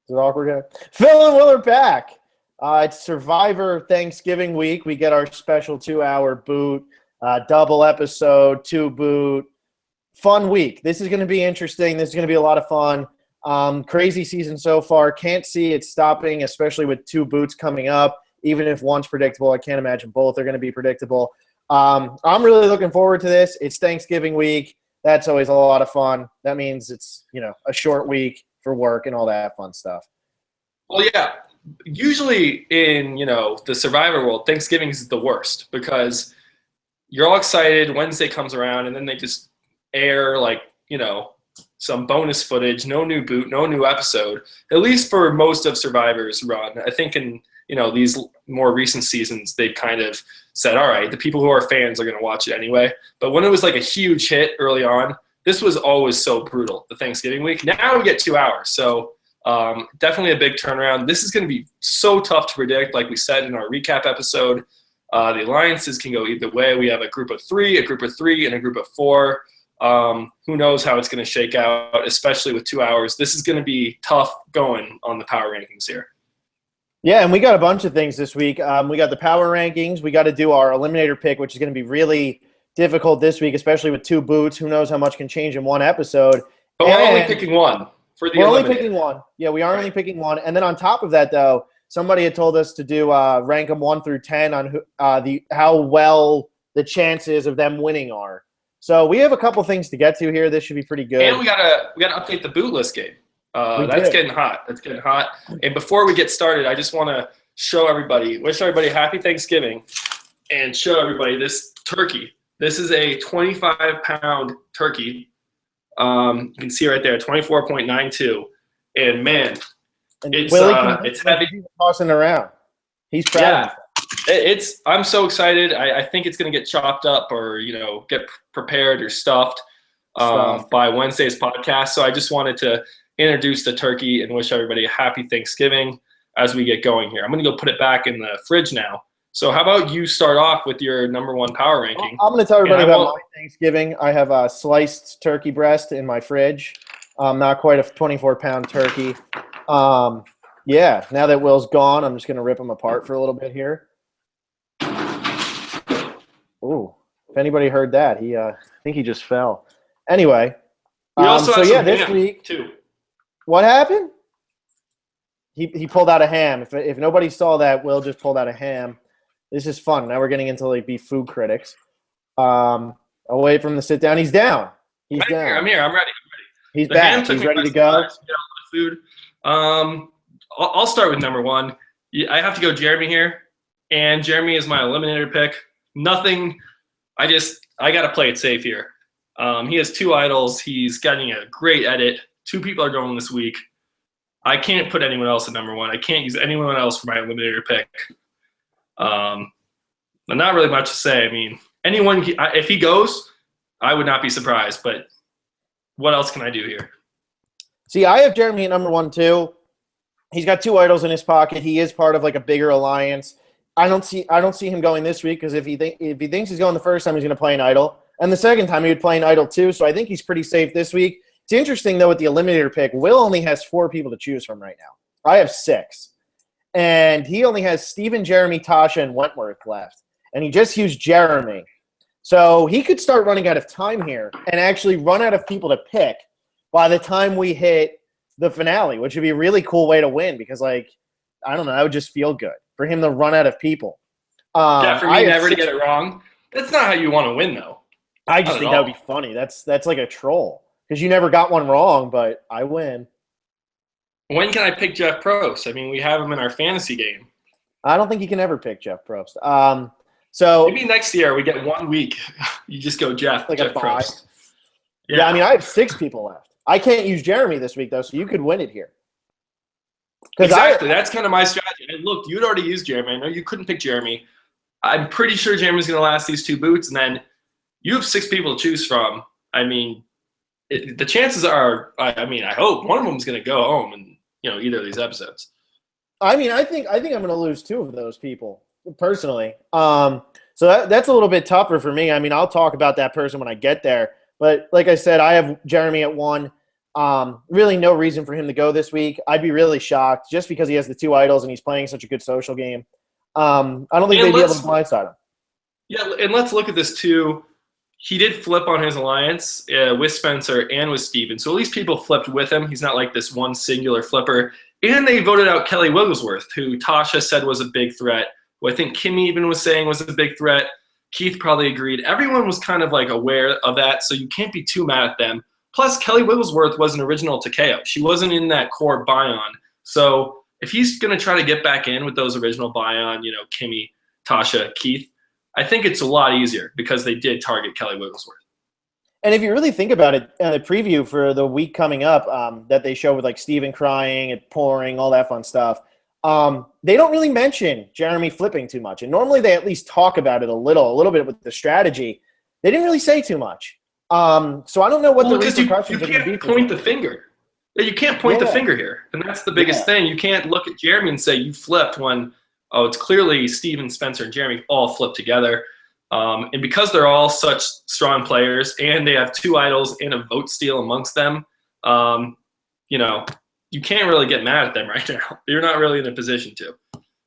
Is it awkward guy? Phil and Will are back. It's Survivor Thanksgiving week. We get our special 2-hour boot, double episode, 2 boot. Fun week. This is going to be interesting. This is going to be a lot of fun. Crazy season so far. Can't see it stopping, especially with 2 boots coming up. Even if one's predictable, I can't imagine both are going to be predictable. I'm really looking forward to this. It's Thanksgiving week. That's always a lot of fun. That means it's, a short week for work and all that fun stuff. Well, yeah. Usually in, the Survivor world, Thanksgiving is the worst because you're all excited. Wednesday comes around, and then they just air, some bonus footage, no new boot, no new episode, at least for most of Survivor's run. I think in, these more recent seasons, they kind of said, all right, the people who are fans are going to watch it anyway. But when it was like a huge hit early on, this was always so brutal, the Thanksgiving week. Now we get 2 hours. So definitely a big turnaround. This is going to be so tough to predict. Like we said in our recap episode, the alliances can go either way. We have a group of 3, a group of 3, and a group of 4. Who knows how it's going to shake out, especially with 2 hours. This is going to be tough going on the power rankings here. Yeah, and we got a bunch of things this week. We got the power rankings. We got to do our eliminator pick, which is going to be really difficult this week, especially with 2 boots. Who knows how much can change in one episde. But we're only picking one for the eliminator. We're only picking one. Yeah, we are only picking one. And then on top of that, though, somebody had told us to do rank them 1 through 10 on how well the chances of them winning are. So we have a couple things to get to here. This should be pretty good. And we gotta update the boot list game. That's getting hot. That's getting hot. And before we get started, I just want to wish everybody happy Thanksgiving, and show everybody this turkey. This is a 25-pound turkey. You can see right there, 24.92. And man, it's heavy. He's tossing around. He's proud. Yeah. I'm so excited. I think it's going to get chopped up or, get prepared or stuffed by Wednesday's podcast. So I just wanted to introduce the turkey and wish everybody a happy Thanksgiving as we get going here. I'm going to go put it back in the fridge now. So how about you start off with your number 1 power ranking? I'm going to tell everybody about my Thanksgiving. I have a sliced turkey breast in my fridge. Not quite a 24-pound turkey. Yeah, now that Will's gone, I'm just going to rip him apart for a little bit here. Ooh, if anybody heard that, I think he just fell. Anyway, this week too. What happened? He pulled out a ham. If nobody saw that, Will just pulled out a ham. This is fun. Now we're getting into be food critics. Away from the sit down. He's down. He's down. I'm here. I'm ready. He's back. He's ready to go. Food. I'll start with number 1. I have to go Jeremy here, and Jeremy is my eliminator pick. Nothing. I got to play it safe here. He has 2 idols. He's getting a great edit. 2 people are going this week. I can't put anyone else at number 1. I can't use anyone else for my eliminator pick. But not really much to say. I mean, if he goes, I would not be surprised. But what else can I do here? See, I have Jeremy at number 1 too. He's got 2 idols in his pocket. He is part of a bigger alliance. I don't see him going this week because if he thinks he's going the first time, he's going to play an idol, and the second time he would play an idol too. So I think he's pretty safe this week. It's interesting though with the eliminator pick, Will only has 4 people to choose from right now. I have 6, and he only has Steven, Jeremy, Tasha, and Wentworth left, and he just used Jeremy. So he could start running out of time here and actually run out of people to pick by the time we hit the finale, which would be a really cool way to win because, I don't know, that would just feel good for him to run out of people. For me never to get it wrong. That's not how you want to win, though. I just think that would be funny. That's like a troll because you never got one wrong, but I win. When can I pick Jeff Probst? I mean, we have him in our fantasy game. I don't think you can ever pick Jeff Probst. So maybe next year we get 1 week. You just go Jeff Probst. Yeah, I mean, I have 6 people left. I can't use Jeremy this week, though, so you could win it here. Exactly. That's kind of my strategy. And look, you'd already used Jeremy. I know you couldn't pick Jeremy. I'm pretty sure Jeremy's going to last these 2 boots, and then you have 6 people to choose from. I mean, the chances are, I hope one of them is going to go home in either of these episodes. I mean, I think I'm going to lose 2 of those people personally. So that's a little bit tougher for me. I mean, I'll talk about that person when I get there. But like I said, I have Jeremy at 1. Really no reason for him to go this week. I'd be really shocked just because he has the two idols and he's playing such a good social game. I don't think they'd be able to blindside him. Yeah, and let's look at this too. He did flip on his alliance with Spencer and with Steven. So at least people flipped with him. He's not like this one singular flipper. And they voted out Kelly Wigglesworth, who Tasha said was a big threat, who I think Kimmy even was saying was a big threat. Keith probably agreed. Everyone was kind of like aware of that, so you can't be too mad at them. Plus, Kelly Wigglesworth was an original Takeo. She wasn't in that core Bion. So if he's going to try to get back in with those original Bion, Kimmy, Tasha, Keith, I think it's a lot easier because they did target Kelly Wigglesworth. And if you really think about it, the preview for the week coming up that they show with like Steven crying and pouring, all that fun stuff, they don't really mention Jeremy flipping too much. And normally they at least talk about it a little bit with the strategy. They didn't really say too much. So I don't know what the repercussions are going to be. You can't point the finger. You can't point the finger here. And that's the biggest thing. You can't look at Jeremy and say you flipped when – it's clearly Steven, Spencer, and Jeremy all flipped together. And because they're all such strong players and they have two idols and a vote steal amongst them, you can't really get mad at them right now. You're not really in a position to.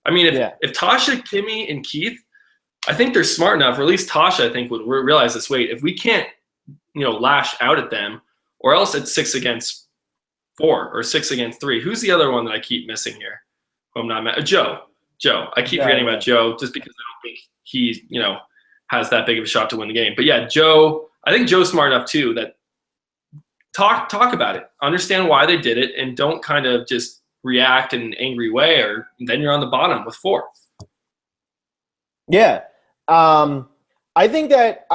I mean, if Tasha, Kimmy, and Keith, I think they're smart enough, or at least Tasha, I think, would realize this. Wait, if we can't, lash out at them, or else it's 6 against 4 or 6 against 3. Who's the other one that I keep missing here? I'm not mad. Joe. I keep forgetting about Joe just because I don't think he, has that big of a shot to win the game. But yeah, Joe, I think Joe's smart enough too that talk about it, understand why they did it, and don't kind of just react in an angry way, or then you're on the bottom with 4. Yeah. I think that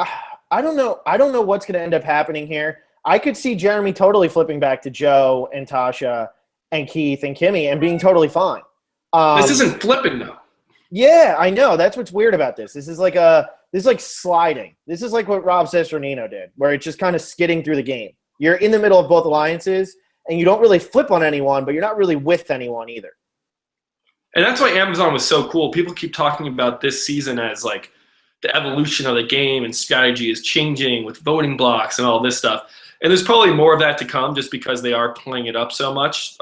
I don't know what's going to end up happening here. I could see Jeremy totally flipping back to Joe and Tasha and Keith and Kimmy and being totally fine. This isn't flipping though. Yeah, I know. That's what's weird about this. This is like sliding. This is like what Rob Cesternino did, where it's just kind of skidding through the game. You're in the middle of both alliances, and you don't really flip on anyone, but you're not really with anyone either. And that's why Amazon was so cool. People keep talking about this season as like the evolution of the game and strategy is changing with voting blocks and all this stuff. And there's probably more of that to come just because they are playing it up so much.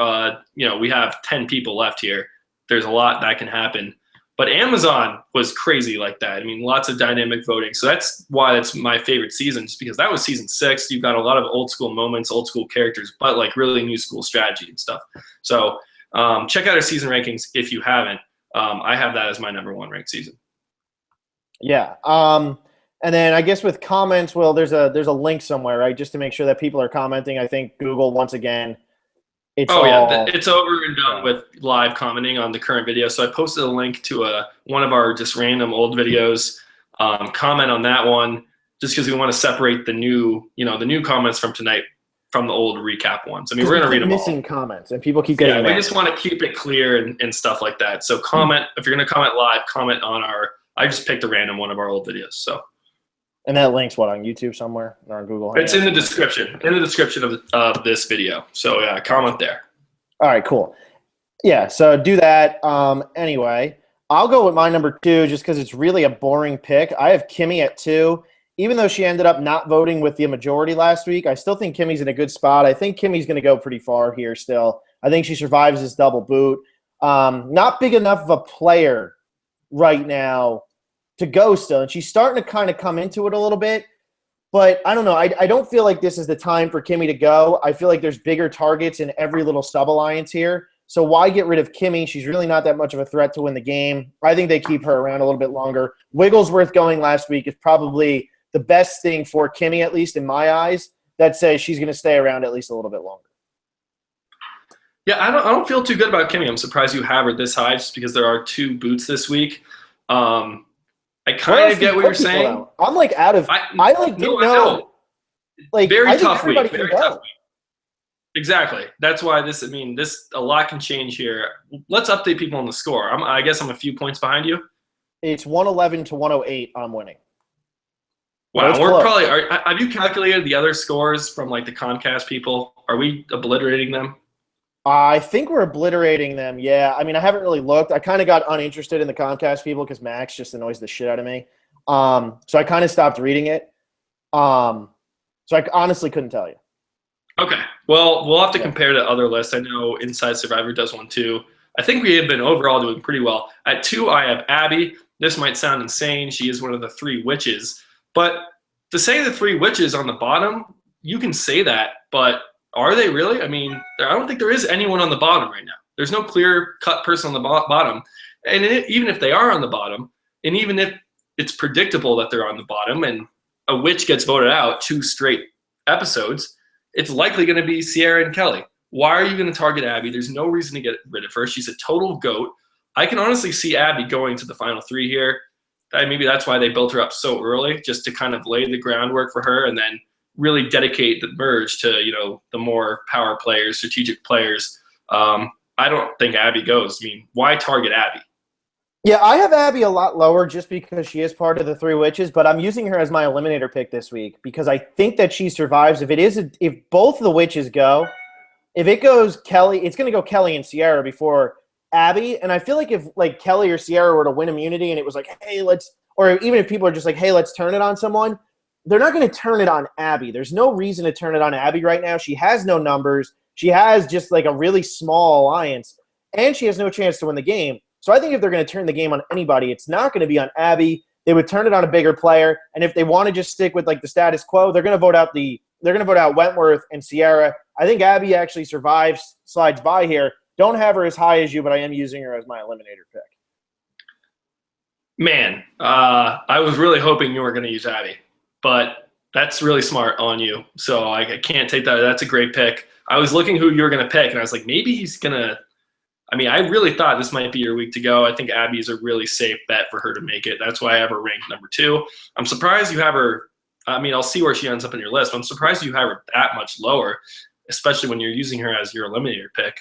We have 10 people left here. There's a lot that can happen. But Amazon was crazy like that. I mean, lots of dynamic voting. So that's why that's my favorite season, just because that was season 6. You've got a lot of old school moments, old school characters, but like really new school strategy and stuff. So check out our season rankings if you haven't. I have that as my number 1 ranked season. Yeah. And then I guess with comments, well, there's a link somewhere, right? Just to make sure that people are commenting. I think Google, once again, it's it's over and done with live commenting on the current video. So I posted a link to one of our just random old videos. Comment on that one just because we want to separate the new comments from tonight from the old recap ones. I mean, we're going to read them all. Missing comments, and people keep getting mad. We just want to keep it clear and stuff like that. So comment, if you're going to comment live, comment on I just picked a random one of our old videos. So. And that link's on YouTube somewhere or on Google? It's in the description. In the description of this video. So yeah, comment there. All right, cool. Yeah, so do that. Anyway, I'll go with my number 2 just because it's really a boring pick. I have Kimmy at 2. Even though she ended up not voting with the majority last week, I still think Kimmy's in a good spot. I think Kimmy's going to go pretty far here still. I think she survives this double boot. Not big enough of a player right now to go still, and she's starting to kind of come into it a little bit, but I don't know. I don't feel like this is the time for Kimmy to go. I feel like there's bigger targets in every little sub-alliance here, so why get rid of Kimmy? She's really not that much of a threat to win the game. I think they keep her around a little bit longer. Wigglesworth going last week is probably the best thing for Kimmy, at least in my eyes, that says she's going to stay around at least a little bit longer. Yeah, I don't feel too good about Kimmy. I'm surprised you have her this high just because there are 2 boots this week. I kind of get what you're saying. I'm like out of. I didn't know. Like very tough week. Very tough week. Exactly. That's why a lot can change here. Let's update people on the score. I guess I'm a few points behind you. It's 111 to 108. I'm winning. Wow, so we're probably. Have you calculated the other scores from like the Concast people? Are we obliterating them? I think we're obliterating them, yeah. I mean, I haven't really looked. I kind of got uninterested in the Comcast people because Max just annoys the shit out of me. So I kind of stopped reading it. So I honestly couldn't tell you. Okay. Well, we'll have to compare to other lists. I know Inside Survivor does one too. I think we have been overall doing pretty well. At 2, I have Abby. This might sound insane. She is one of the 3 witches. But to say the 3 witches on the bottom, you can say that, but are they really? I mean, I don't think there is anyone on the bottom right now. There's no clear-cut person on the bottom. And even if they are on the bottom, and even if it's predictable that they're on the bottom and a witch gets voted out 2 straight episodes, it's likely going to be Sierra and Kelly. Why are you going to target Abby? There's no reason to get rid of her. She's a total goat. I can honestly see Abby going to the final 3 here. Maybe that's why they built her up so early, just to kind of lay the groundwork for her and then really dedicate the merge to, the more power players, strategic players. I don't think Abby goes. I mean, why target Abby? Yeah, I have Abby a lot lower just because she is part of the 3 witches, but I'm using her as my eliminator pick this week because I think that she survives. If both the witches go, if it goes Kelly, it's going to go Kelly and Sierra before Abby. And I feel like if Kelly or Sierra were to win immunity and it was like, hey, or even if people are just like, hey, let's turn it on someone, they're not going to turn it on Abby. There's no reason to turn it on Abby right now. She has no numbers. She has just a really small alliance, and she has no chance to win the game. So I think if they're going to turn the game on anybody, it's not going to be on Abby. They would turn it on a bigger player, and if they want to just stick with the status quo, they're going to vote out Wentworth and Sierra. I think Abby actually slides by here. Don't have her as high as you, but I am using her as my eliminator pick. Man, I was really hoping you were going to use Abby, but that's really smart on you. So I can't take that. That's a great pick. I was looking who you were going to pick, and I was like, maybe he's going to – I mean, I really thought this might be your week to go. I think Abby is a really safe bet for her to make it. That's why I have her ranked number 2. I'm surprised you have her – I mean, I'll see where she ends up in your list, but I'm surprised you have her that much lower, especially when you're using her as your eliminator pick.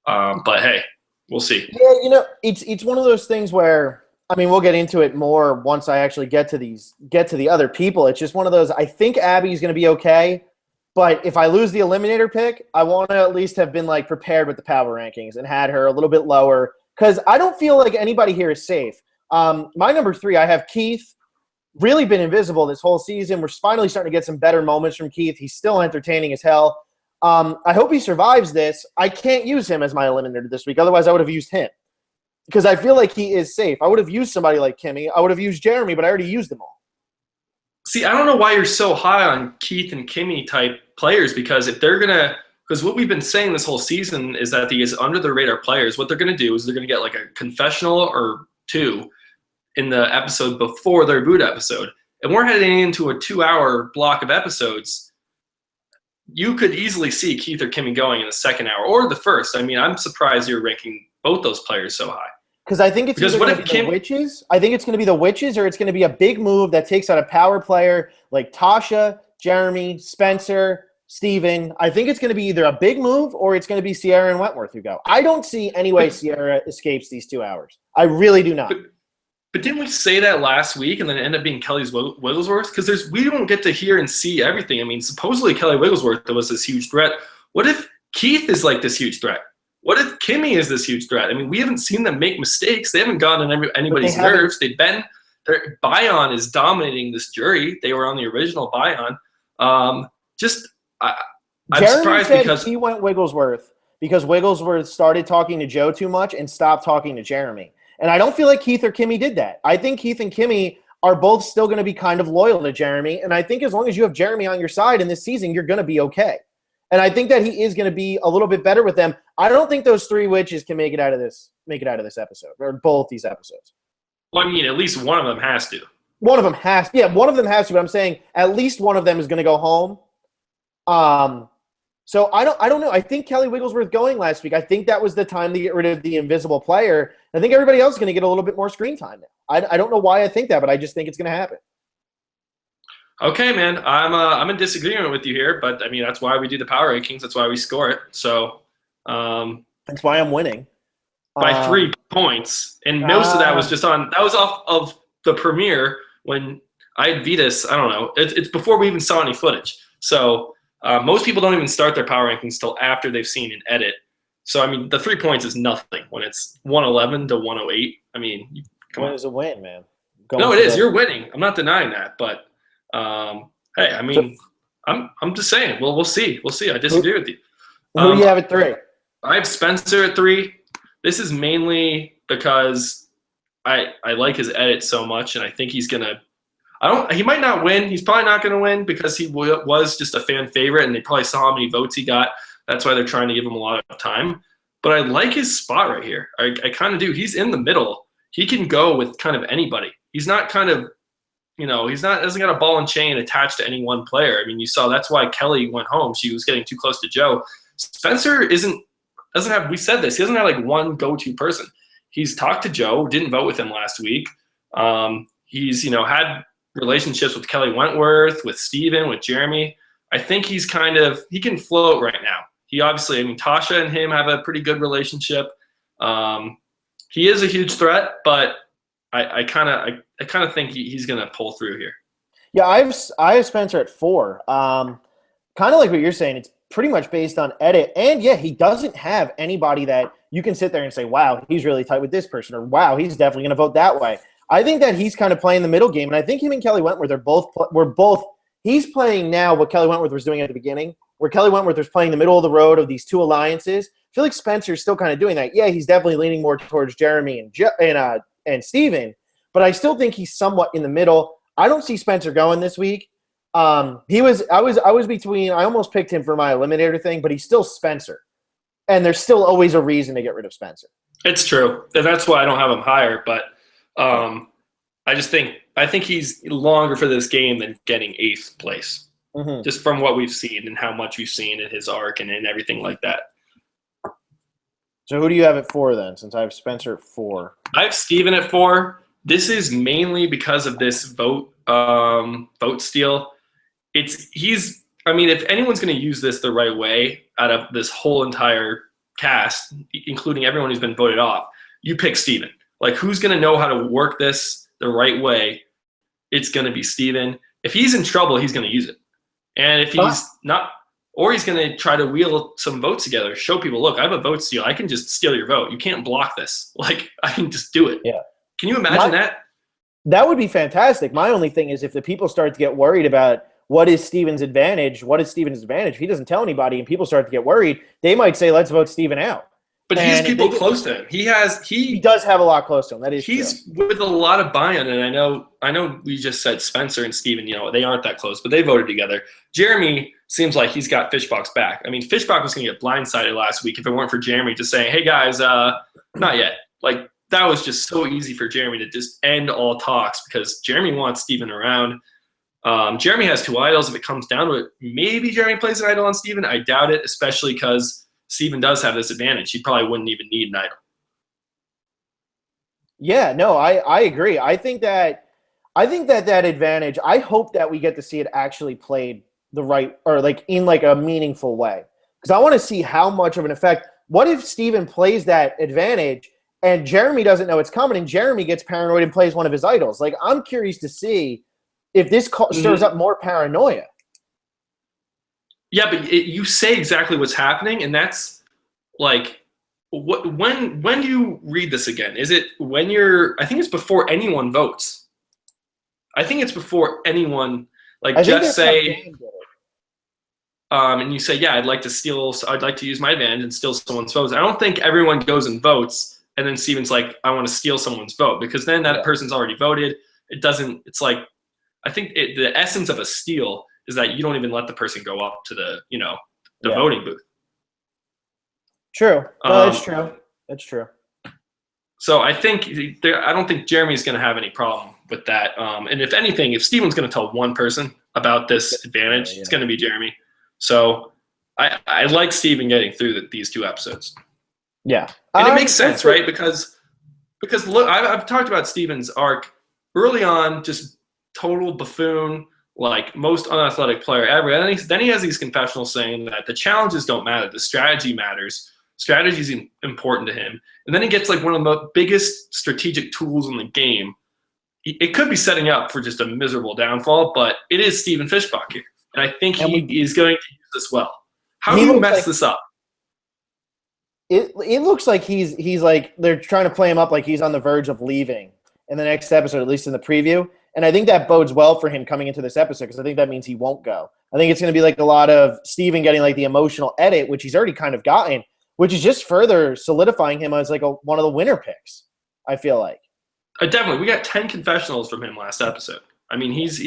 But, hey, we'll see. Yeah, it's one of those things where – I mean, we'll get into it more once I actually get to the other people. It's just one of those – I think Abby's going to be okay. But if I lose the eliminator pick, I want to at least have been prepared with the power rankings and had her a little bit lower because I don't feel like anybody here is safe. My number 3, I have Keith. Really been invisible this whole season. We're finally starting to get some better moments from Keith. He's still entertaining as hell. I hope he survives this. I can't use him as my eliminator this week. Otherwise, I would have used him because I feel like he is safe. I would have used somebody like Kimmy. I would have used Jeremy, but I already used them all. See, I don't know why you're so high on Keith and Kimmy type players because if they're going to – because what we've been saying this whole season is that these under-the-radar players, what they're going to do is they're going to get a confessional or 2 in the episode before their boot episode. And we're heading into a 2-hour block of episodes. You could easily see Keith or Kimmy going in the second hour or the first. I mean, I'm surprised you're ranking both those players so high. Because I think it's either going to be the witches. I think it's going to be the witches, or it's going to be a big move that takes out a power player like Tasha, Jeremy, Spencer, Steven. I think it's going to be either a big move or it's going to be Sierra and Wentworth who go. I don't see any way Sierra escapes these 2 hours. I really do not. But didn't we say that last week and then it ended up being Kelly's Wigglesworth? Because we don't get to hear and see everything. I mean, supposedly Kelly Wigglesworth was this huge threat. What if Keith is this huge threat? What if Kimmy is this huge threat? I mean, we haven't seen them make mistakes. They haven't gotten on anybody's nerves. Their Bion is dominating this jury. They were on the original Bion. I'm surprised because he went Wigglesworth because Wigglesworth started talking to Joe too much and stopped talking to Jeremy. And I don't feel like Keith or Kimmy did that. I think Keith and Kimmy are both still going to be kind of loyal to Jeremy. And I think as long as you have Jeremy on your side in this season, you're going to be okay. And I think that he is going to be a little bit better with them. I don't think those 3 witches can make it out of this episode, or both these episodes. Well, I mean, at least one of them has to. One of them has to, but I'm saying at least one of them is going to go home. So I don't know. I think Kelly Wigglesworth going last week, I think that was the time to get rid of the invisible player. I think everybody else is going to get a little bit more screen time now. I don't know why I think that, but I just think it's going to happen. Okay, man. I'm in disagreement with you here, but I mean that's why we do the power rankings. That's why we score it. So that's why I'm winning by 3 points, and most of that was off of the premiere when I had Vitas. I don't know. It's before we even saw any footage. So most people don't even start their power rankings till after they've seen an edit. So I mean, the 3 points is nothing when it's 111 to 108. I mean, come on. It is a win, man. No, it is. You're winning. I'm not denying that, but. Hey, I mean, I'm just saying. Well, we'll see. We'll see. I disagree with you. Who do you have at 3? I have Spencer at 3. This is mainly because I like his edit so much, and I think he's gonna. He might not win. He's probably not going to win because he was just a fan favorite, and they probably saw how many votes he got. That's why they're trying to give him a lot of time. But I like his spot right here. I kind of do. He's in the middle. He can go with kind of anybody. He's not kind of, doesn't got a ball and chain attached to any one player. I mean, you saw that's why Kelly went home. She was getting too close to Joe. Spencer doesn't have. We said this. He doesn't have like one go-to person. He's talked to Joe. Didn't vote with him last week. He's had relationships with Kelly Wentworth, with Steven, with Jeremy. I think he can float right now. He obviously, Tasha and him have a pretty good relationship. He is a huge threat, but I kind of think he's going to pull through here. Yeah, I have Spencer at 4. Kind of like what you're saying. It's pretty much based on edit. And yeah, he doesn't have anybody that you can sit there and say, wow, he's really tight with this person, or wow, he's definitely going to vote that way. I think that he's kind of playing the middle game, and I think him and Kelly Wentworth are both. He's playing now what Kelly Wentworth was doing at the beginning, where Kelly Wentworth was playing the middle of the road of these two alliances. I feel like Spencer's still kind of doing that. Yeah, he's definitely leaning more towards Jeremy and Steven, but I still think he's somewhat in the middle. I don't see Spencer going this week. I almost picked him for my eliminator thing, but he's still Spencer, and there's still always a reason to get rid of Spencer. It's true, and that's why I don't have him higher, but. I think he's longer for this game than getting 8th place, just from what we've seen and how much we've seen in his arc and everything like that. So who do you have at 4 then? Since I have Spencer at 4, I have Steven at 4. This is mainly because of this vote steal. If anyone's going to use this the right way out of this whole entire cast, including everyone who's been voted off, you pick Steven. Like, who's going to know how to work this the right way? It's going to be Steven. If he's in trouble, he's going to use it. And if he's not, or he's going to try to wheel some votes together, show people, look, I have a vote steal. I can just steal your vote. You can't block this. Like, I can just do it. Yeah. Can you imagine that? That would be fantastic. My only thing is if the people start to get worried about what is Steven's advantage, if he doesn't tell anybody and people start to get worried, they might say, let's vote Steven out. But he has people close to him. He does have a lot close to him. That is he's true. With a lot of buy-in, and I know we just said Spencer and Steven, they aren't that close, but they voted together. Jeremy seems like he's got Fishbox back. I mean, Fishbox was going to get blindsided last week if it weren't for Jeremy just saying, hey guys, not yet. Like, that was just so easy for Jeremy to just end all talks because Jeremy wants Steven around. Jeremy has 2 idols. If it comes down to it, maybe Jeremy plays an idol on Steven. I doubt it, especially because Steven does have this advantage. He probably wouldn't even need an idol. Yeah, no, I agree. I think that advantage, I hope that we get to see it actually played the right, or like in like a meaningful way. Because I want to see how much of an effect. What if Steven plays that advantage and Jeremy doesn't know it's coming and Jeremy gets paranoid and plays one of his idols? Like, I'm curious to see if this stirs up more paranoia. Yeah, but you say exactly what's happening, and that's like, when do you read this again? Is it when I think it's before anyone votes. I think it's before anyone, like, just say, and you say, yeah, I'd like to use my advantage and steal someone's votes. I don't think everyone goes and votes, and then Steven's like, I want to steal someone's vote, because then that person's already voted. It's like, I think the essence of a steal is that you don't even let the person go up to the voting booth. True. No, that's true. That's true. So I don't think Jeremy's going to have any problem with that. And if anything, if Steven's going to tell one person about this advantage, it's going to be Jeremy. So I like Steven getting through these 2 episodes. Yeah. And it makes sense, right? Because look, I've talked about Steven's arc early on, just total buffoon, like most unathletic player ever. And then he has these confessionals saying that the challenges don't matter, the strategy matters. Strategy is important to him. And then he gets like one of the biggest strategic tools in the game. It could be setting up for just a miserable downfall, but it is Steven Fishbach here. And I think he is going to use this well. How do you mess this up? It looks like he's like, they're trying to play him up like he's on the verge of leaving in the next episode, at least in the preview. And I think that bodes well for him coming into this episode because I think that means he won't go. I think it's going to be like a lot of Steven getting like the emotional edit, which he's already kind of gotten, which is just further solidifying him as like one of the winner picks, I feel like. Definitely. We got 10 confessionals from him last episode. I mean, he's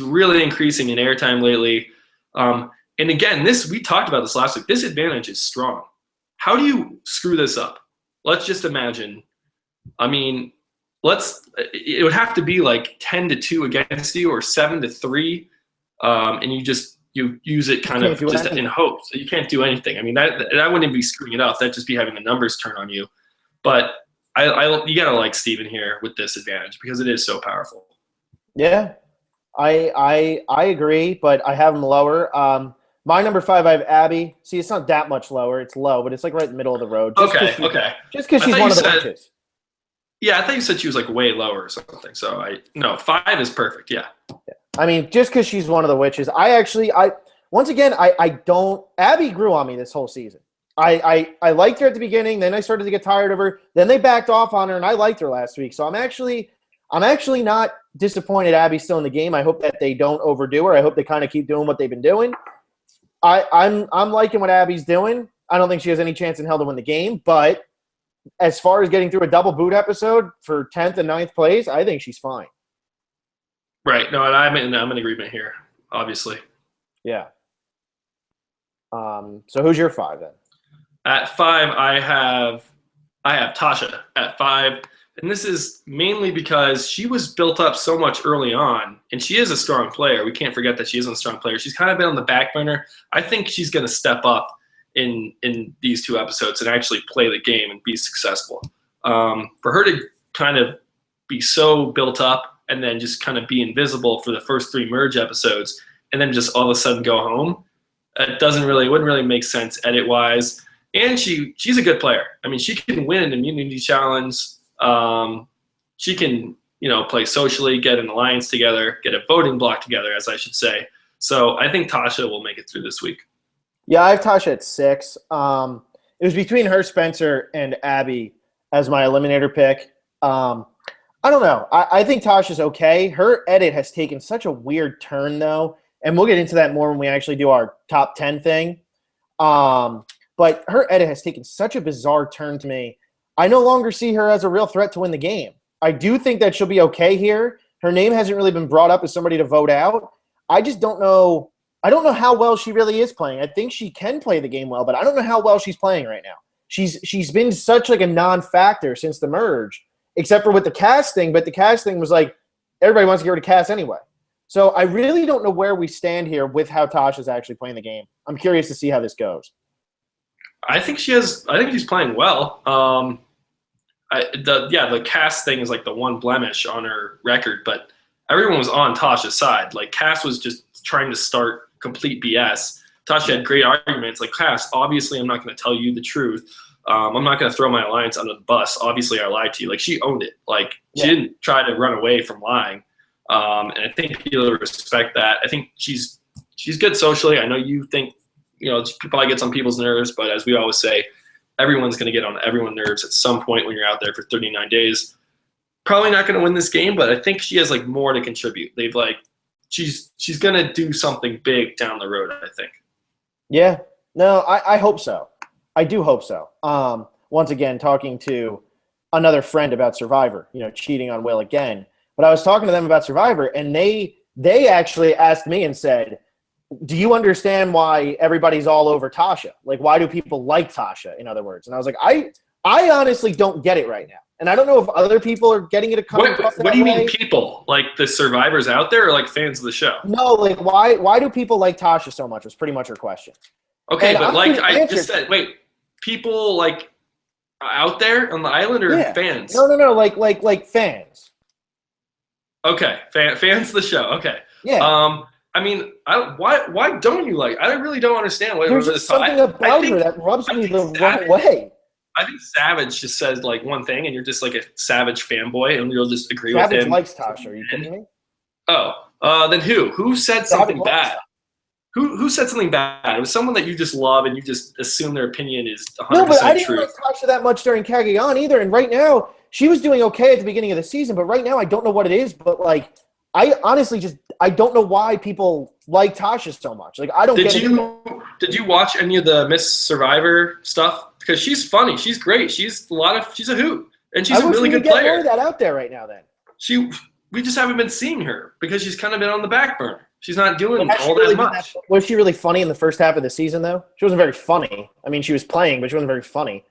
really increasing in airtime lately. And again, we talked about this last week. This advantage is strong. How do you screw this up? Let's just imagine. I mean, it would have to be like 10-2 against you or 7-3, and you use it kind of just in hopes. You can't do anything. I mean, that wouldn't be screwing it up. That'd just be having the numbers turn on you. But you gotta like Steven here with this advantage because it is so powerful. Yeah, I agree, but I have him lower. My number 5, I have Abby. See, it's not that much lower. It's low, but it's like right in the middle of the road. Okay. Just because she's one of the witches. Yeah, I thought you said she was like way lower or something. So 5 is perfect. Yeah. I mean, just because she's one of the witches. Once again, Abby grew on me this whole season. I liked her at the beginning. Then I started to get tired of her. Then they backed off on her, and I liked her last week. So I'm actually not disappointed Abby's still in the game. I hope that they don't overdo her. I hope they kind of keep doing what they've been doing. I'm liking what Abby's doing. I don't think she has any chance in hell to win the game, but as far as getting through a double boot episode for 10th and 9th place, I think she's fine. Right. No, and I'm in agreement here, obviously. Yeah. So who's your 5 then? At 5, I have Tasha at 5. And this is mainly because she was built up so much early on, and she is a strong player. We can't forget that she is a strong player. She's kind of been on the back burner. I think she's going to step up in these 2 episodes and actually play the game and be successful. For her to kind of be so built up and then just kind of be invisible for the first 3 merge episodes and then just all of a sudden go home, it wouldn't really make sense edit-wise. And she's a good player. I mean, she can win an immunity challenge. She can, play socially, get an alliance together, get a voting block together, as I should say. So I think Tasha will make it through this week. Yeah, I have Tasha at 6. It was between her, Spencer, and Abby as my eliminator pick. I don't know. I think Tasha's okay. Her edit has taken such a weird turn, though, and we'll get into that more when we actually do our top 10 thing. But her edit has taken such a bizarre turn to me. I no longer see her as a real threat to win the game. I do think that she'll be okay here. Her name hasn't really been brought up as somebody to vote out. I just don't know. I don't know how well she really is playing. I think she can play the game well, but I don't know how well she's playing right now. She's been such like a non-factor since the merge, except for with the Cass thing. But the Cass thing was like everybody wants to get rid of Cass anyway. So I really don't know where we stand here with how Tasha's actually playing the game. I'm curious to see how this goes. I think she's playing well. The Cass thing is like the one blemish on her record, but everyone was on Tasha's side. Like Cass was just trying to start complete BS. Tasha had great arguments. Like Cass, obviously I'm not going to tell you the truth. I'm not going to throw my alliance under the bus. Obviously I lied to you. Like she owned it. Like she didn't try to run away from lying. And I think people respect that. I think she's good socially. I know you think, she probably gets on people's nerves, but as we always say, everyone's going to get on everyone's nerves at some point when you're out there for 39 days. Probably not going to win this game, but I think she has like more to contribute. She's going to do something big down the road, I think. Yeah. No, I hope so. I do hope so. Once again, talking to another friend about Survivor, cheating on Will again. But I was talking to them about Survivor, and they actually asked me and said, do you understand why everybody's all over Tasha? Like, why do people like Tasha, in other words? And I was like, I honestly don't get it right now. And I don't know if other people are getting it across What do you mean people? Like the survivors out there or like fans of the show? No, like why do people like Tasha so much was pretty much her question. Okay, but like I just said, people like out there on the island or fans? No, like fans. Okay, fans of the show. Okay. Yeah. I mean, why don't you like? I really don't understand. There's just something about her that rubs me the wrong way. I think Savage just says like one thing, and you're just like a Savage fanboy, and you'll just agree with him. Savage likes Tasha. Are you kidding me? Oh, then who? Who said something bad? Who said something bad? It was someone that you just love, and you just assume their opinion is 100% true. No, but I didn't like Tasha that much during Kagayan either. And right now, she was doing okay at the beginning of the season, but right now I don't know what it is. But like, I honestly I don't know why people like Tasha so much. Like, I don't get it. Did you watch any of the Miss Survivor stuff? Because she's funny. She's great. She's a hoot. And she's a really good player. More of that out there right now then. We just haven't been seeing her because she's kind of been on the back burner. She's not doing all that much. Was she really funny in the first half of the season, though? She wasn't very funny. I mean, she was playing, but she wasn't very funny.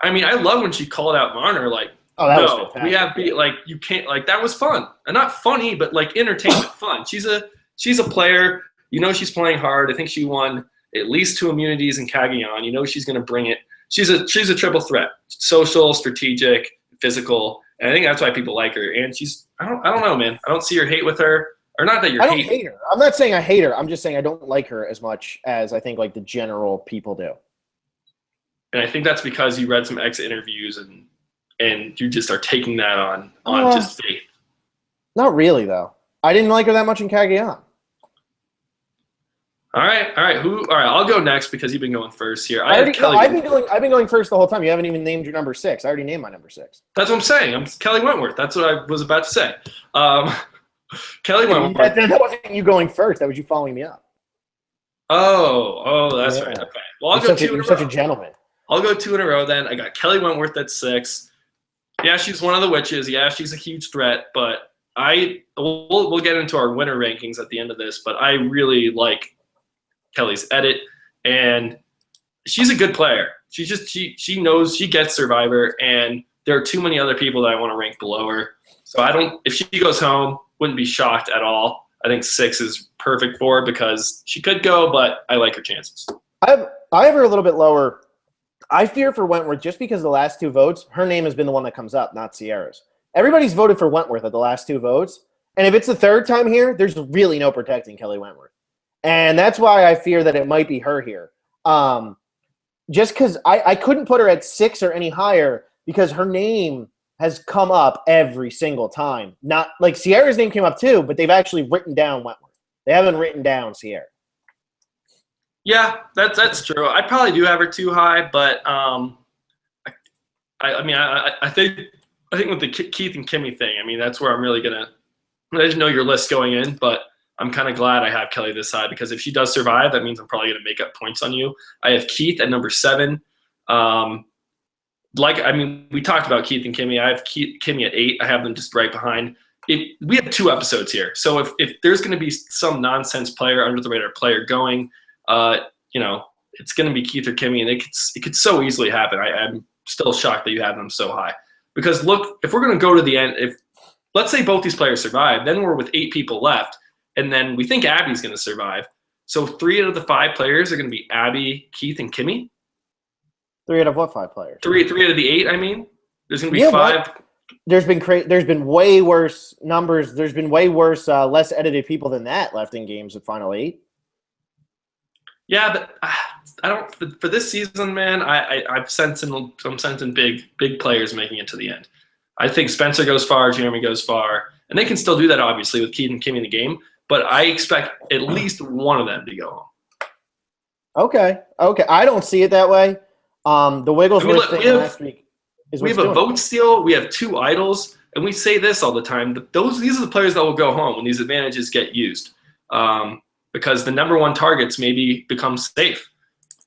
I mean, I love when she called out Marner, like, oh, that was fantastic. We have like, you can't, like, that was fun. And not funny, but like entertainment fun. She's a player. You know, she's playing hard. I think she won at least 2 immunities in Cagayan. You know, she's going to bring it. She's a triple threat: social, strategic, physical. And I think that's why people like her. And I don't know, man. I don't see your hate with her. Or not that you're hating. I don't hate her. I'm not saying I hate her. I'm just saying I don't like her as much as I think like the general people do. And I think that's because you read some exit interviews and you just are taking that on just faith. Not really, though. I didn't like her that much in Cagayan. All right. I'll go next because you've been going first here. I've been going first the whole time. You haven't even named your number 6. I already named my number 6. That's what I'm saying. I'm Kelly Wentworth. That's what I was about to say. Kelly Wentworth. That wasn't you going first. That was you following me up. Oh, that's right. Okay. Well, I'll go 2 in a row. You're such a gentleman. I'll go 2 in a row then. I got Kelly Wentworth at 6. Yeah, she's one of the witches. Yeah, she's a huge threat. But we'll get into our winner rankings at the end of this. But I really like Kelly's edit, and she's a good player. She knows she gets Survivor, and there are too many other people that I want to rank below her. So if she goes home, wouldn't be shocked at all. I think 6 is perfect for her because she could go, but I like her chances. I have her a little bit lower. I fear for Wentworth just because the last 2 votes, her name has been the one that comes up, not Sierra's. Everybody's voted for Wentworth at the last 2 votes, and if it's the 3rd time here, there's really no protecting Kelly Wentworth. And that's why I fear that it might be her here. Just because I couldn't put her at 6 or any higher because her name has come up every single time. Not like Sierra's name came up too, but they've actually written down Wentworth. They haven't written down Sierra. Yeah, that's true. I probably do have her too high, but I think with the Keith and Kimmy thing, I mean that's where I'm really gonna. I didn't know your list going in, but I'm kind of glad I have Kelly this high because if she does survive, that means I'm probably gonna make up points on you. I have Keith at number 7. We talked about Keith and Kimmy. I have Kimmy at 8. I have them just right behind. We have 2 episodes here, so if there's going to be some nonsense player, under the radar player going, it's going to be Keith or Kimmy, and it could so easily happen. I'm still shocked that you have them so high because look, if we're going to go to the end, if let's say both these players survive, then we're with 8 people left, and then we think Abby's going to survive. So 3 out of the 5 players are going to be Abby, Keith, and Kimmy. 3 out of what 5 players? 3 out of the 8. I mean, there's going to be 5. There's been way worse numbers. There's been way worse, less edited people than that left in games of Final 8. Yeah, but I don't for this season, man. I'm sensing big players making it to the end. I think Spencer goes far, Jeremy goes far, and they can still do that obviously with Keith and Kimmy in the game. But I expect at least one of them to go home. Okay. I don't see it that way. The Wigglesworth thing last week is we have a vote steal. We have 2 idols, and we say this all the time. These are the players that will go home when these advantages get used, because the number 1 targets maybe become safe,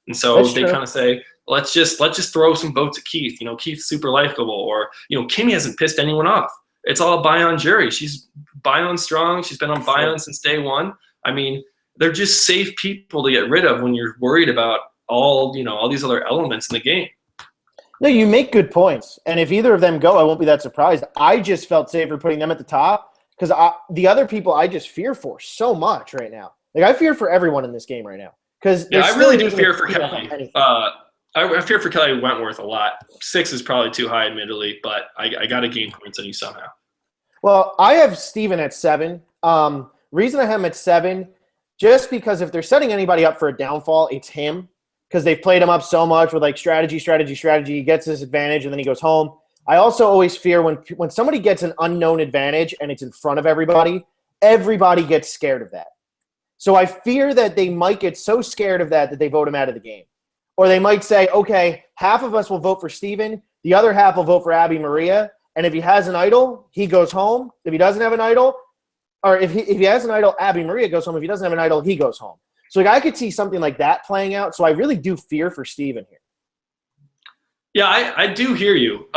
and so That's they true. kind of say, let's just throw some votes at Keith. Keith's super likable, or Kimmy hasn't pissed anyone off. It's all Bion jury. She's Bion strong. She's been on Bion since day 1. I mean, they're just safe people to get rid of when you're worried about all these other elements in the game. No, you make good points. And if either of them go, I won't be that surprised. I just felt safer putting them at the top because the other people I just fear for so much right now. Like, I fear for everyone in this game right now. I really do fear for Kelly. I fear for Kelly Wentworth a lot. 6 is probably too high, admittedly, but I got to gain points on you somehow. Well, I have Steven at 7. Reason I have him at 7, just because if they're setting anybody up for a downfall, it's him. Because they've played him up so much with like strategy. He gets this advantage, and then he goes home. I also always fear when somebody gets an unknown advantage and it's in front of everybody gets scared of that. So I fear that they might get so scared of that they vote him out of the game. Or they might say, okay, half of us will vote for Steven, the other half will vote for Abby Maria, And if he has an idol, he goes home. If he doesn't have an idol, or if he has an idol, Abby Maria goes home. If he doesn't have an idol, he goes home. So like, I could see something like that playing out. So I really do fear for Steven here. Yeah, I do hear you.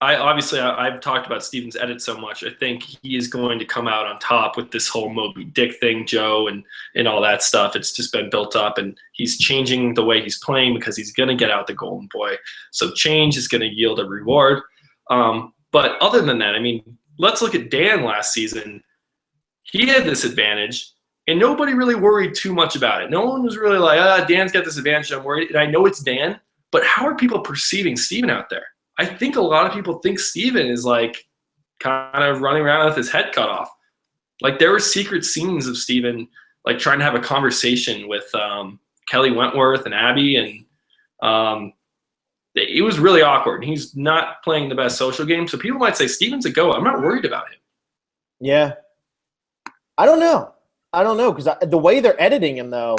I've talked about Steven's edit so much. I think he is going to come out on top with this whole Moby Dick thing, Joe, and all that stuff. It's just been built up, and he's changing the way he's playing because he's going to get out the golden boy. So change is going to yield a reward. But other than that, I mean, let's look at Dan last season. He had this advantage, and nobody really worried too much about it. No one was really like, Dan's got this advantage, I'm worried. And I know it's Dan, but how are people perceiving Steven out there? I think a lot of people think Steven is like kind of running around with his head cut off. Like there were secret scenes of Steven like trying to have a conversation with Kelly Wentworth and Abby, and it was really awkward. He's not playing the best social game, so people might say Steven's a go. I'm not worried about him. Yeah. I don't know because the way they're editing him, though,